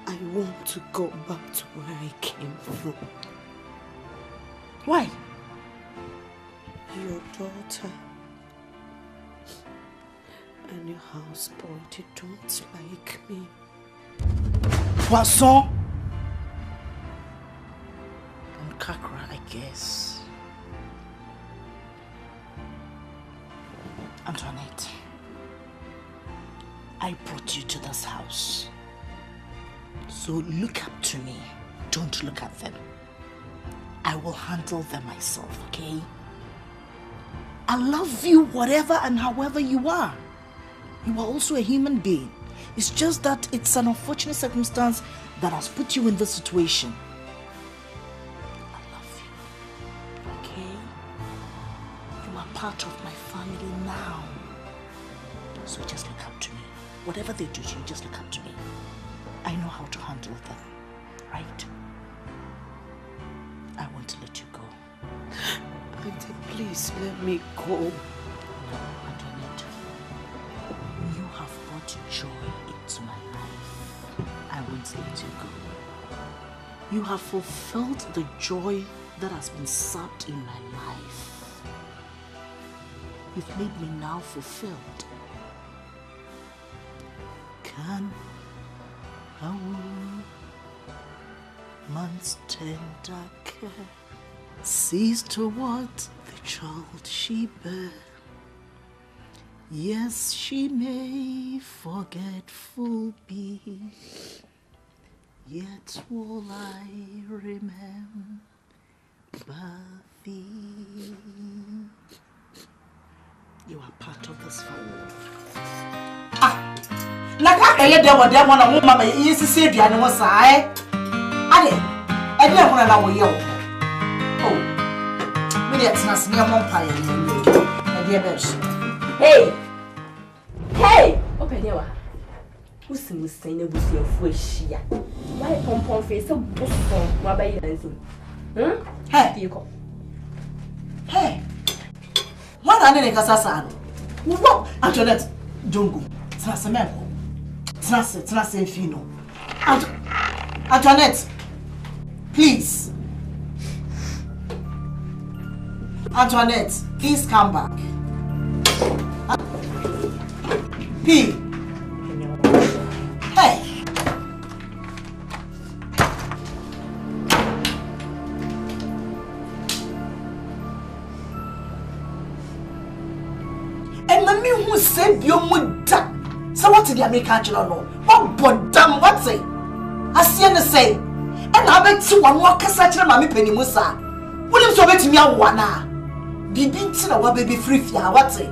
S15: I want to go back to where I came from.
S12: Why?
S15: Your daughter and your houseboy, they don't like me.
S12: Poisson and Kakra, I guess. Antoinette, I brought you to this house. So look up to me. Don't look at them. I will handle them myself, okay? I love you whatever and however you are. You are also a human being. It's just that it's an unfortunate circumstance that has put you in this situation. I love you, okay? You are part of my family now. So just look up to me. Whatever they do to you, just look up to me. I know how to handle them, right? I want to let you go.
S15: Auntie, please let me go.
S12: Antoinette, you have brought joy into my life. I won't let you go. You have fulfilled the joy that has been sapped in my life. You've made me now fulfilled. Can a woman's tender care cease toward the child she bear? Yes, she may forgetful be, yet will I remember thee. You are part of this family.
S19: Like I hear them on a woman, you see, the animal side. I didn't want to know you. Oh, maybe it's not near Montpire.
S10: Hey! Hey! Open your who's saying a bussy of wish? Why pom face a book from Wabay dancing? Hey, you call.
S19: Hey! What are the Cassan? What? Antoinette, don't go. It's not a man. It's not a fino. Antoinette, please. Antoinette, please come back. P. Hey. And mommy who said you would die. So what did the American children know? What but damn what say? I see and say. And I bet you one more cassette mammy penny musa. William so bet me a wana. Be been to our baby free fia what say?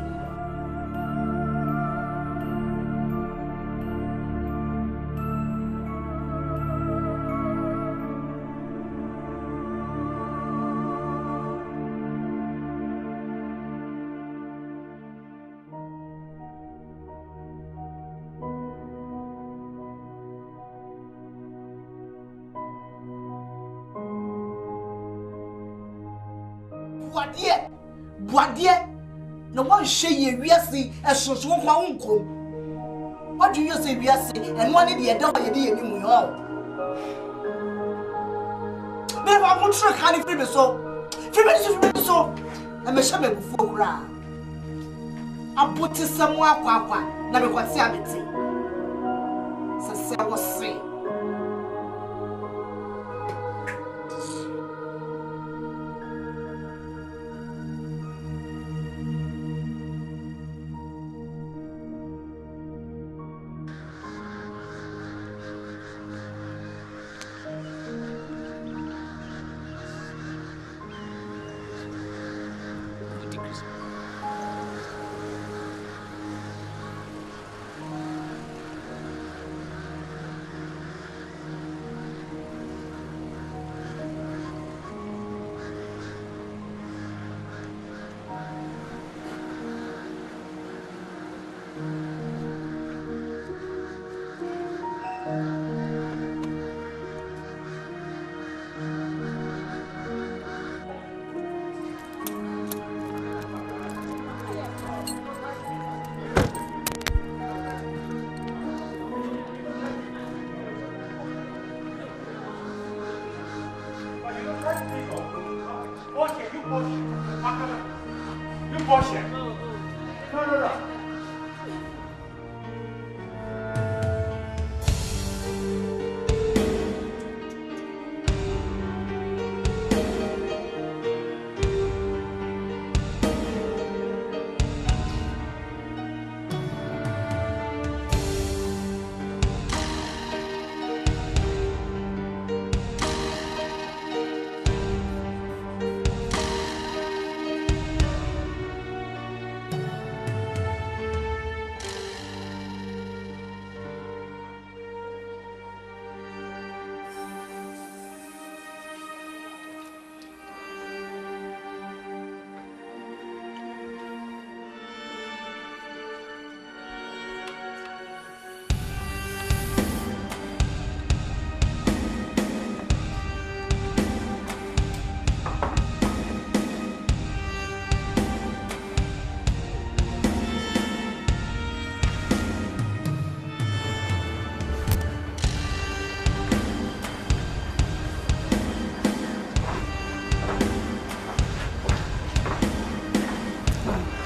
S19: Boadier, no one share we see as so one uncle. What do you say we are saying? And one idiot don't have any more. But I won't try candy free so. So, I'm a shaman before. I put to someone, Papa, never quite see it. So, I was saying.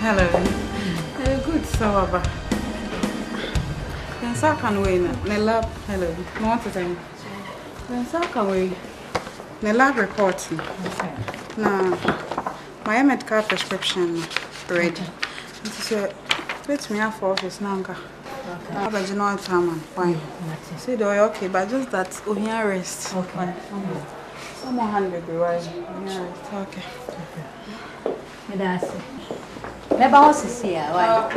S18: Hello. Good, Sawaba. Then Sakan way na lab. Hello. No what to say. Then Sakan way. The lab report. Now, my medical prescription ready. This is let me for office now. Okay. But you know time fine. See the okay, but just that we here rest. Okay. Someone handle the right. Okay.
S16: That's it. Maybe I was here. Why?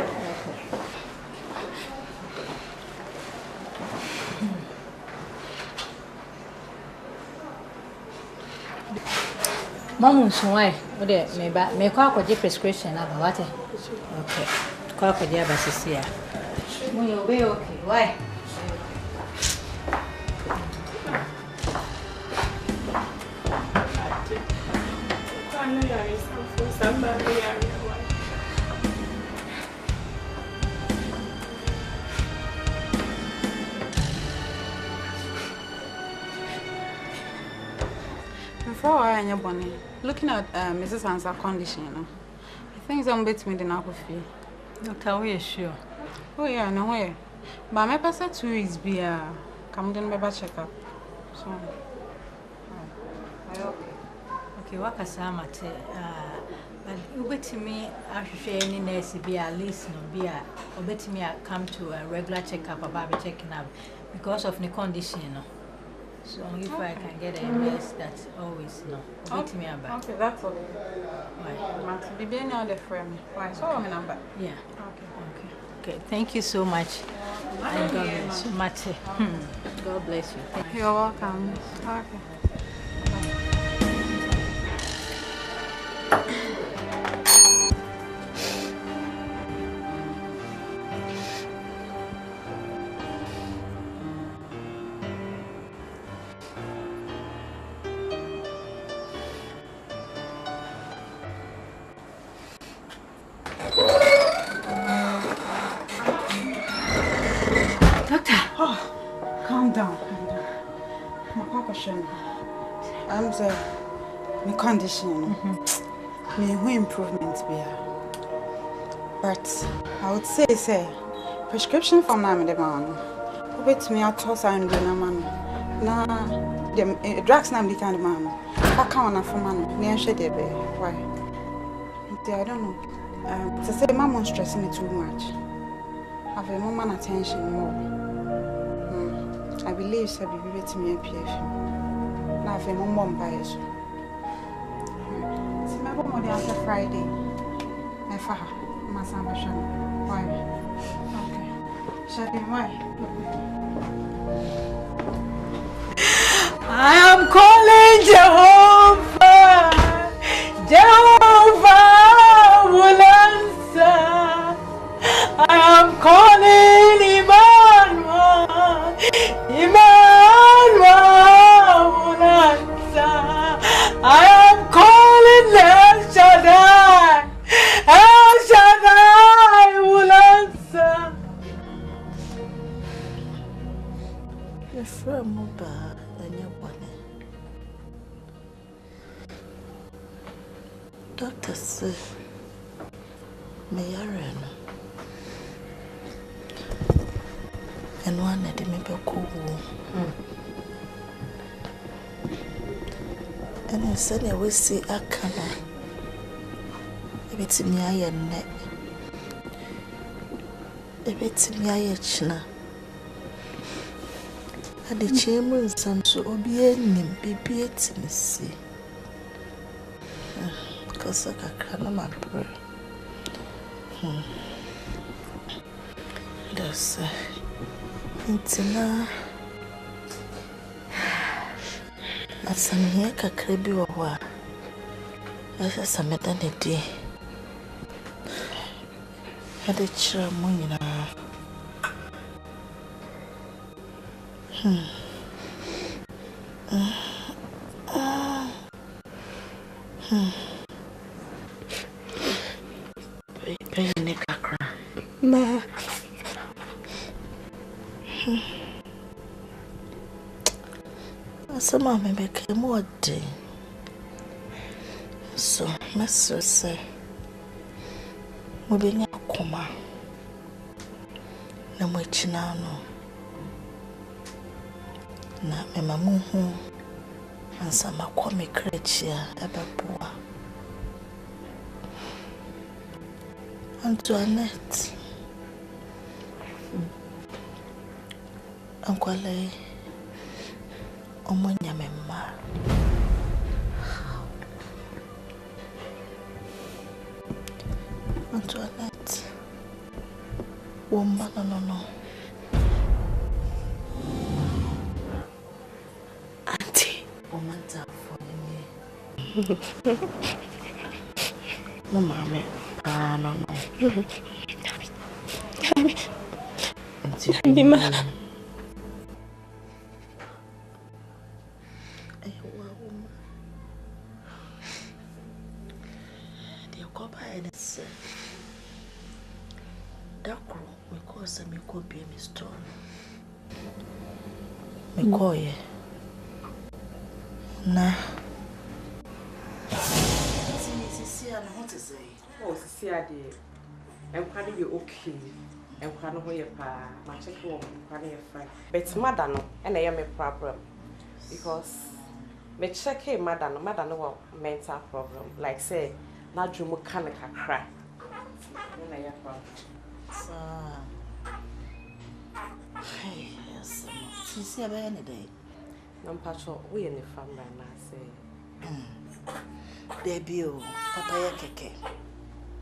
S16: Mom, so why? Ode me kwa kwaje prescription aba wate. Okay. Kwa kwaje aba sisi ya. Moyo be okay. Why?
S18: Before I am bonny, looking at Mrs. Hansa's condition, I think some bits me the napofee.
S16: Doctor, we are sure.
S18: Oh yeah, no way. But my pastor 2 weeks be come down by check up. So,
S16: okay, what can I say? But you bet me I should share any nurse be at least no be a or bet me I come to a regular checkup about checking up because of the condition. So if I can get a nurse that's always bet me about.
S18: Okay, that's okay. Why? Matt, be being on the frame. Why? So my number.
S16: Yeah. Okay. Thank you so much. And God bless you, Mate. God bless you.
S18: You're welcome. Okay. Calm down. My papa shouldn't. I'm the my condition. Me improvements be. But I would say prescription for now the man. Wait me out toss and do na man. Na the drugs na the kind of man. I can't na for man. Near shade be. Why? I don't know. To say mama stressing me too much. Have a moment attention more. I believe so be with me PF. Now for mom buys. See my mom after Friday. My father, my son why? Okay. Shall be why?
S12: I am calling Jehovah. Jehovah will answer. I am calling Emmanuel. Emmanuel will answer. I am calling El Shaddai. El Shaddai will answer.
S20: Your friend Muba and your bonnet. Doctor said, may I run? And one that may be cool. And I said, I will see a camera. If it's me, I am neck. If it's me, I am china. And the chamber and some so obedient, baby, it's me see. Because I can't my prayer. That's it's na some here kakrebi wa asa sameta ne di ade chira mo nyina Pay ne kakra ma some of me became more day. So, Master say, Mubenya koma. Na mwechina no. Na memamu hu. Ansa makwame krechia ebeboa. Antoinette. Ankwale. Omonya memma. Antoinette. Woman, no. Auntie. Woman, for me. No, mommy. No.
S17: Bima.
S20: Me could be a store. Me call ye. Nah. See, I know what to say.
S21: Oh, see, I did. I'm quite you okay. I'm quite away a pa. My check home, quite a friend. But madam, and I am a problem. Because me check hey, madam, no mental problem. Like say, now you mechanical cry. And I am problem.
S20: Yes, since you have any day.
S21: No, Patrol, we in the family, I say.
S20: Debut, Papa Keke.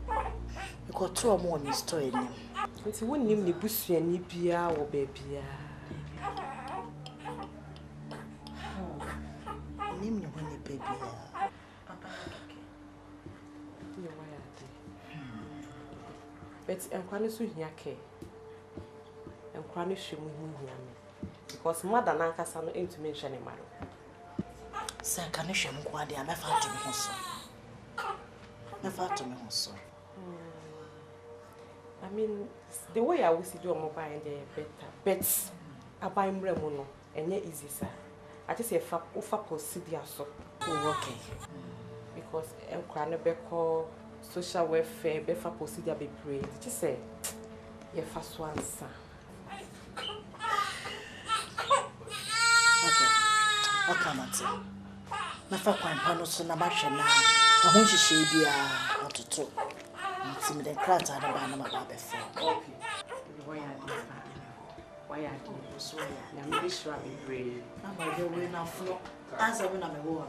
S20: You got 2 or more in the story.
S21: It's one name the bush and Nipia or baby.
S20: Name you when you baby. Papa
S21: Keke. But I'm quite soon here. And chronic shame because mother Nankasa no into mention him.
S20: Sir, can you show me what they are never to me also? Never to me also.
S21: I mean, the way I will see your mobile and better. But I buy Remono and yet easy, sir. I just say, Ufa procedure so.
S20: Okay.
S21: Because I'm crying a social welfare, better procedure be brave. Just say, your first one, sir.
S20: Okay, Mati. My father and so na mashe na. I want you to be a to. See me the crowd are about my before.
S21: Okay. Why are you so I'm really sure I'm brave.
S20: I'm going to now flow. As I win, I'm a woman.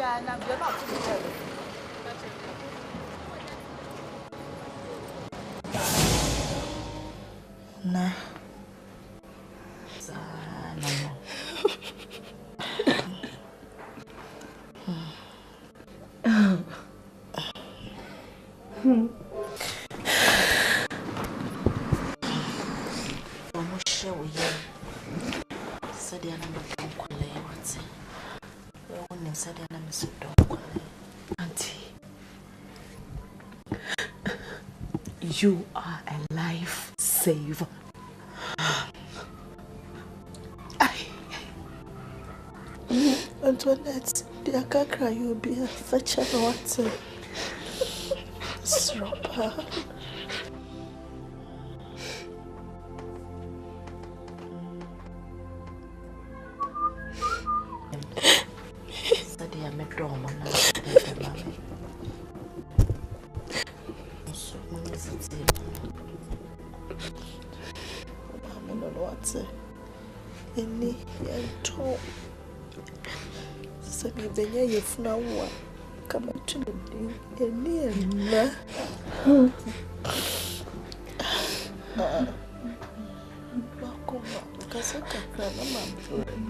S12: Ghana, you're not too good.
S20: Nah.
S19: Auntie, you are a life saver.
S20: Antoinette, the Akakra, you'll be such a water. Stropper.
S19: Sadia me draw man. So many city.
S20: I don't know what to. Any talk. So me benye yefuna wa. Come to me. Any na. Bakoma. Kasaka kana mama.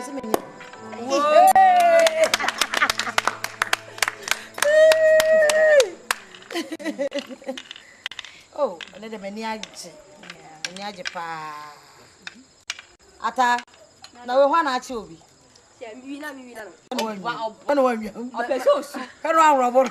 S20: Oh, let them any pa. Ata, na we wana achi obi.
S17: Mi na.
S20: Ono wa mi.
S17: Opesos.
S20: Kanu awrobo.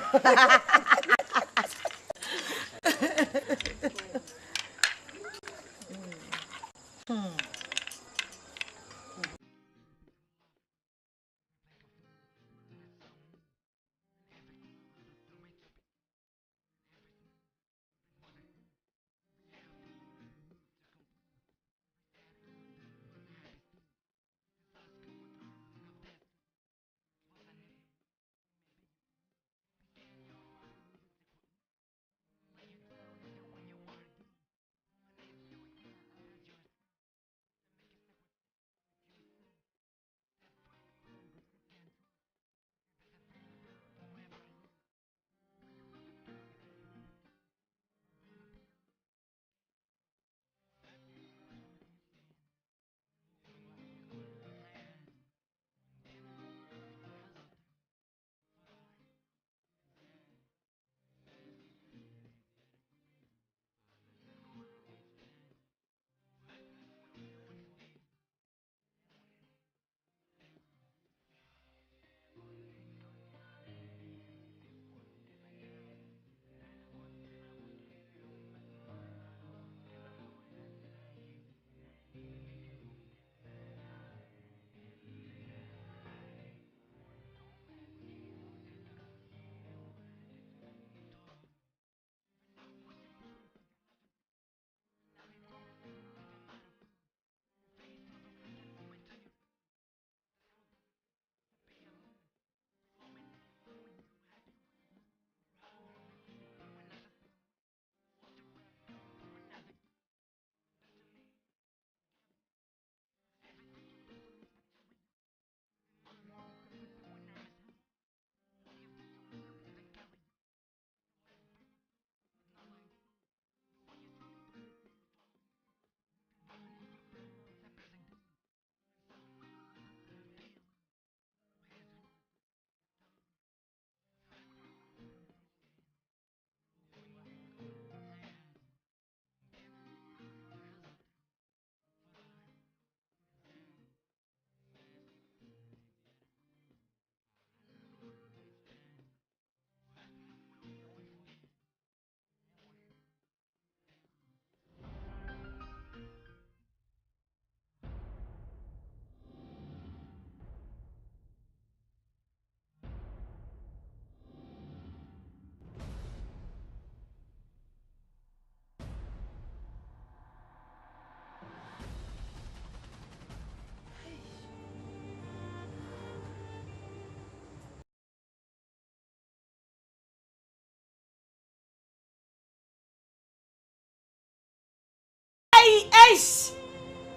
S2: Ace!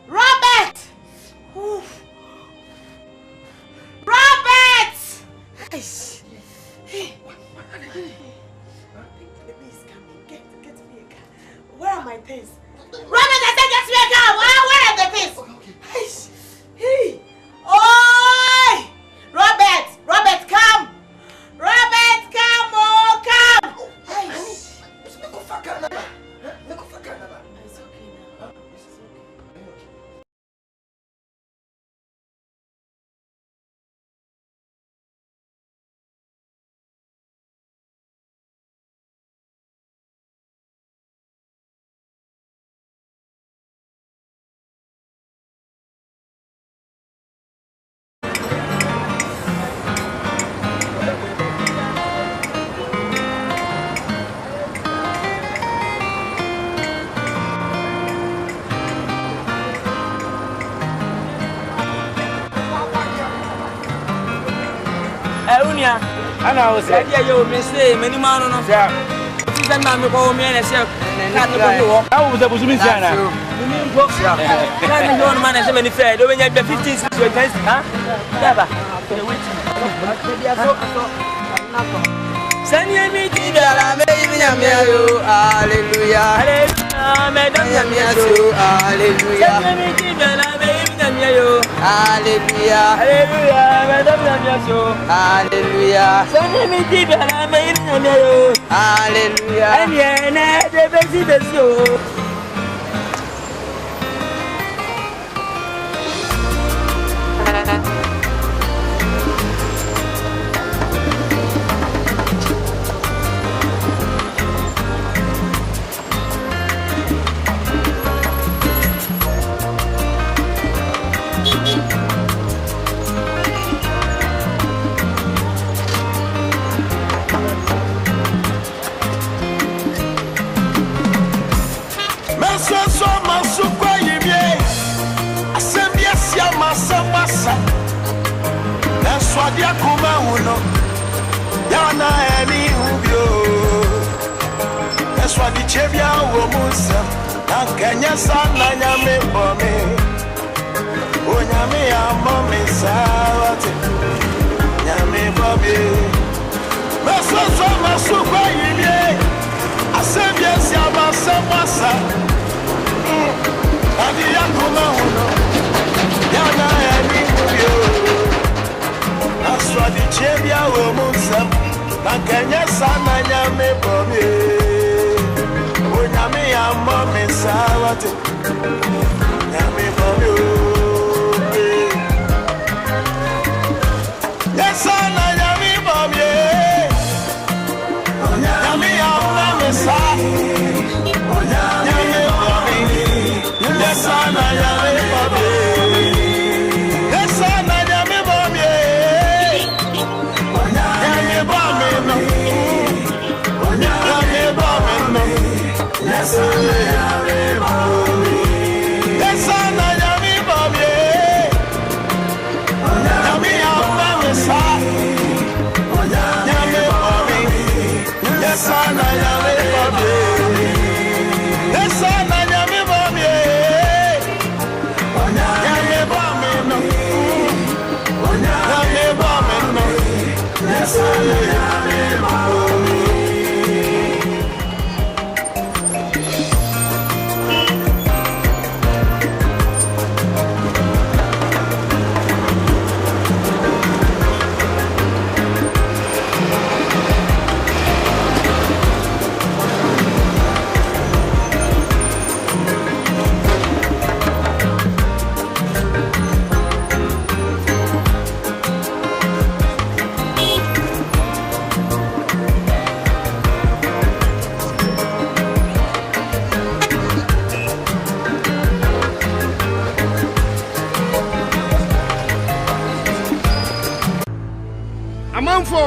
S2: Robert! Oof. Robert! Ace! Hey. The bee is coming. Get me a car. Where are my things? Robert, I said get me a car! Where are the things? Ace! Hey! Oi! Robert, come! Robert, come! Oh, come! Ace!
S3: Unia, ana o se dia yo me say many man no no. Ti san na me ko me na se ka no ko wo.
S11: Awu ze busumi siana.
S3: Ni mbo. Ka na yo man na se many fair. Do we nya 15 6 to 10, ha? Daba. Sanya mi ti bala me mi nya me yo. Hallelujah. Hallelujah. Me dam nya me yo. Hallelujah. Sanya mi ti bala me mi nya me yo.
S10: Hallelujah.
S3: Hallelujah. Madame Namiaso.
S10: Hallelujah.
S3: Send me deep and I made it.
S10: Hallelujah.
S3: And yeah, the best is so.
S9: Swadia kuma uno yana eni ubio Eswadi chebia wo musa na Kenya sana nyame bome Onyame amome sawate nyame bome Mesoso masukwa yimie asebia si abasemasa Adi yakuma uno yana eni ubio Aswadi chebia wo musa na Kenya sana nyame bome Onyame amome sawate nyame bome Yes sana nyame bome Onyame amome sawate nyame bome Yes sana nyame bome Yes sana nyame bome Yes,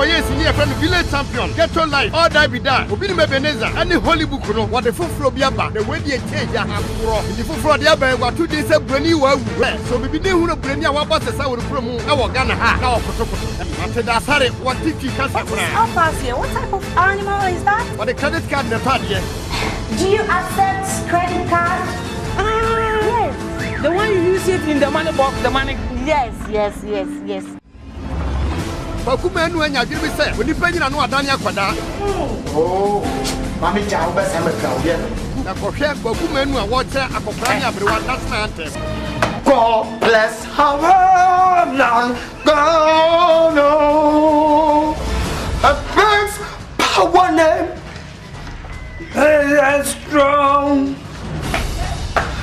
S4: Yes, near friend village champion. Get your life. All die be done. Obi me Beneza. Any holy book no. What the full biaba. The way they change ya afro. The full biaba wa 2 days brani wa. So we be who no brani wa boss sa wo from e Ghana ha. Na okotokoto. Ante da sare what tiki cancer.
S16: What type of animal is that?
S4: What the credit card the card here.
S16: Do you accept credit card?
S3: Yes. The one you use it in the money box, the money.
S16: Yes.
S4: Bakuma enu anya diribi se oni panyina no adane akwada
S13: mami ja oba se meka obi
S4: na kohwe bakuma enu a wo che akokra nya brewa national anthem
S13: God bless our land go no a Prince power name is strong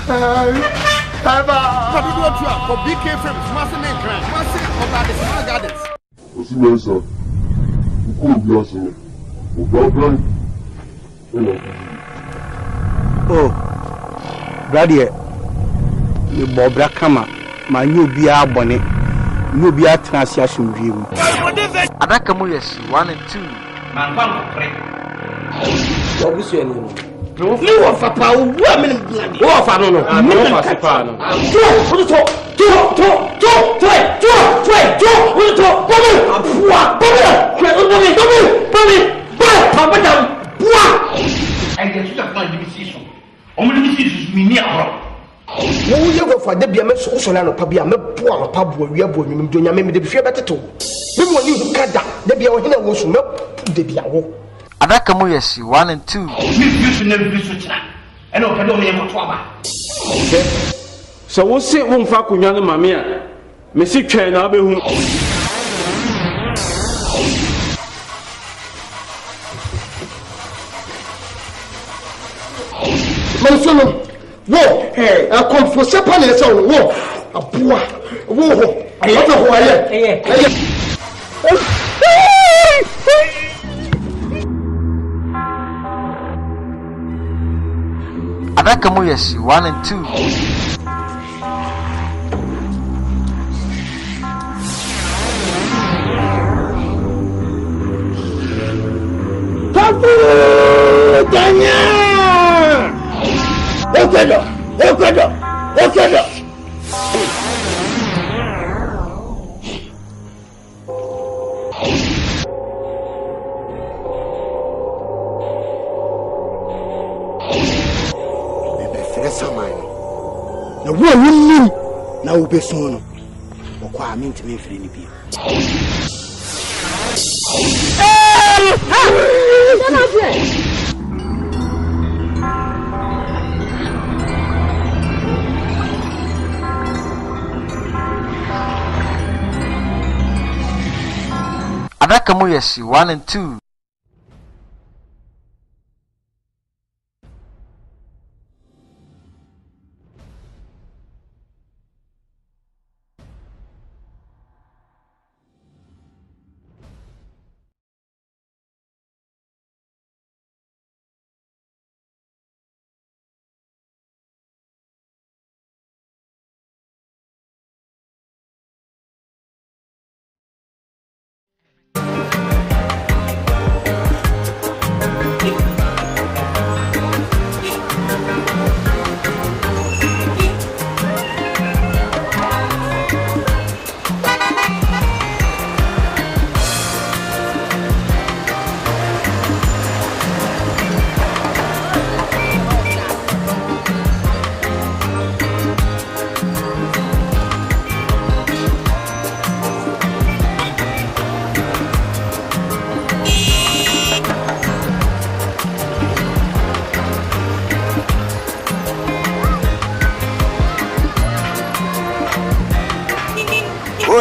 S13: Eva
S4: Papi do tua for BK Films Master Name Crime Master over the Small Gardens
S5: Osimesa, uko biasa, ubaban,
S1: oh, Brady, you Bobra Kama, my new beer bonnet, new beer transaction view.
S7: Adaka yes, 1 and 2.
S1: What was your name?
S4: No for power, women bloody. Oh, I don't know. No for Sapano. You go for the BMS so no pabia me poa pabo wi abo nyum do nyame me de bifia beteto me mo ni hu kada de bia wo hina wo so me de bia wo
S7: Adaka yes, 1 and 2.
S1: So we say won fa kunya no mame a
S3: Messi twɛn na abehu.
S4: Mansono, wo, a confuse pane so wo, aboa, wo ho. Ayo to ho aye.
S7: Adaka mu yes 1 and 2.
S4: Danya! Okedo. Na wo wunnim na wo besu no. Okwa aminti me firi ni bi.
S7: Adaka mu yes 1 and 2.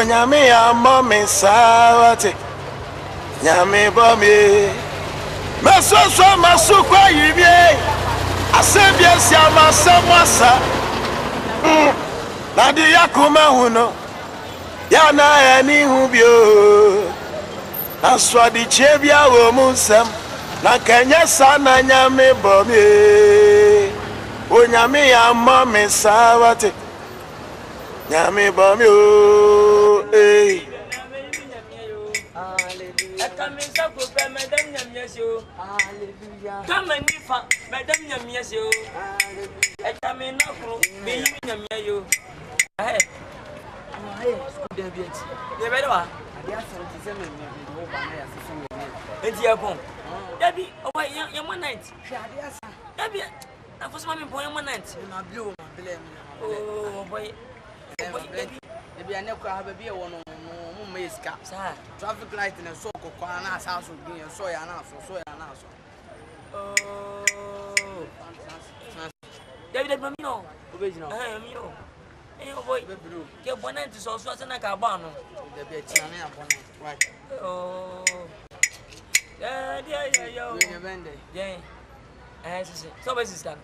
S9: Nyame ya mame sawate nyame bomi mesoso masukwa yibie asebia si amasamasa na di yakuma huno ya na eni hubio na swadi chebia wo munsam na kenya sana nyame bomi o nyame ya mame sawate nyame bomi o eh
S10: Kamisa ko pe madam nyamyesio hallelujah kamanifa madam nyamyesio ekamina kru be yi nyamyeyo school debut ye be wa ade asoro ti se me wo ba na ya sese me enti e kon dabi o wa ye mo night hwe ade asa dabi na fo so ma me bo ye mo night na blue ma bele me oh boy dabi ane ko ha ba bi e wo no Meska. Traffic light in a so kokwa na asaso bi en so ya na so oh David mami no obeji no mi no oh boy ke bona nti so na ka ba no David tia na abona right oh yeah yo we bende yeah so be sister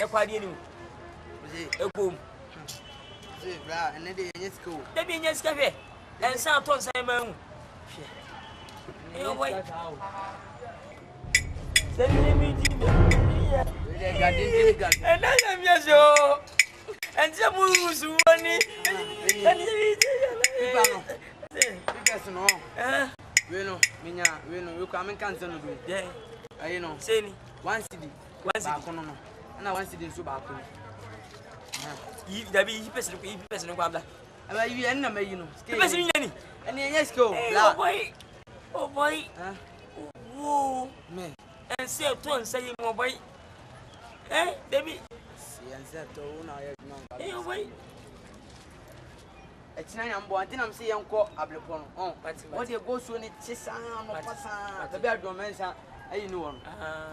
S10: na kwadi ni ekom bra ene de yenyesko David yenyeska fe and some ton Simon. Wait. Send me and I am yes, and some who's money. We know, you come and cancel. Yeah, I know. Say, 1 city, 1 city, and I 1 city so back. If there be person, Aba you enna me you know. Person ni. Ene yes go. Oh boy. Oh me. And say to say mo boy. Baby. See and say to na ya no. Boy. Etina yam bo antina am say yanko ablepon. What dey go so ni chisa no pasa. Tabi adwo mensa ayi ni won.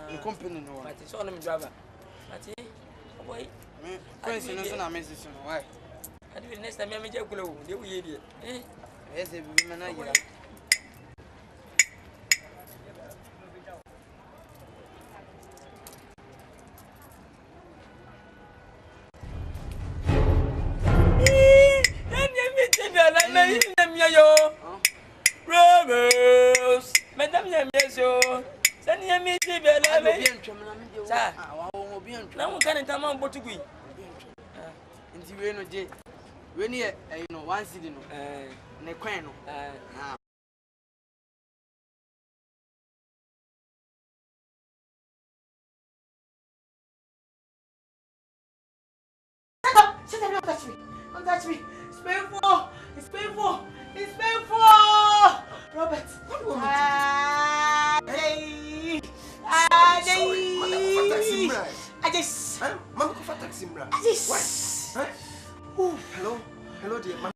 S10: In company no. But so na me driver. But boy. Me question no na message no why? adi next time me je kula wo de wo ye die
S3: ese bi me na yira
S10: Ramos, madame Yamieso, send your meeting, sir. Now we can't come on board to be.
S3: Nti we no je we ni no one city no ne kwan no
S2: Sit down, don't touch me. Don't touch me. It's painful. It's painful. It's painful. Robert.
S13: Hello, dear.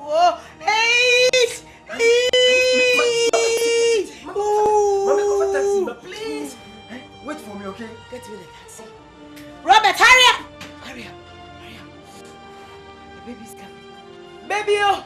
S2: Oh, hey!
S13: Please. Wait for me, okay?
S2: Get me the taxi. Robert, hurry up! Hurry up. Hurry up. The baby's coming. Baby, oh!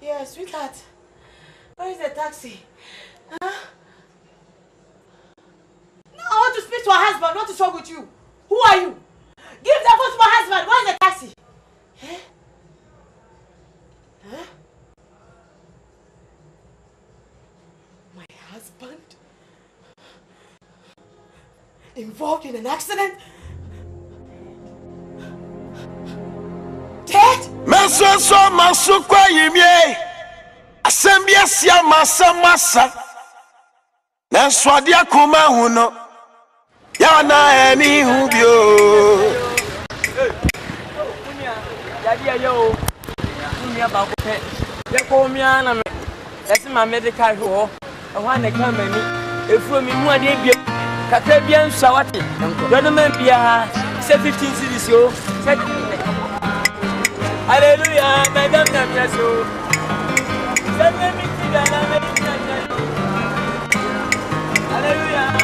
S2: Yeah, sweetheart. Where is the taxi? Huh? No, I want to speak to her husband. What is wrong with you? Who are you? Give the phone to my husband. Where is the taxi? Huh? Huh? My husband? Involved in an accident? Dead?
S9: Meso masukwa yimie asembia sia masa na swadi akoma hu no ya na eni hu bio
S3: Daddy ayo unia ba ko pe ye ko mi ana me ese ma medical ho ho ana ka mani efuro mi mu ade bia kaka bia nsa wate dodo man bia say 15 cedis yo Hallelujah, madame Yamieso. Hallelujah.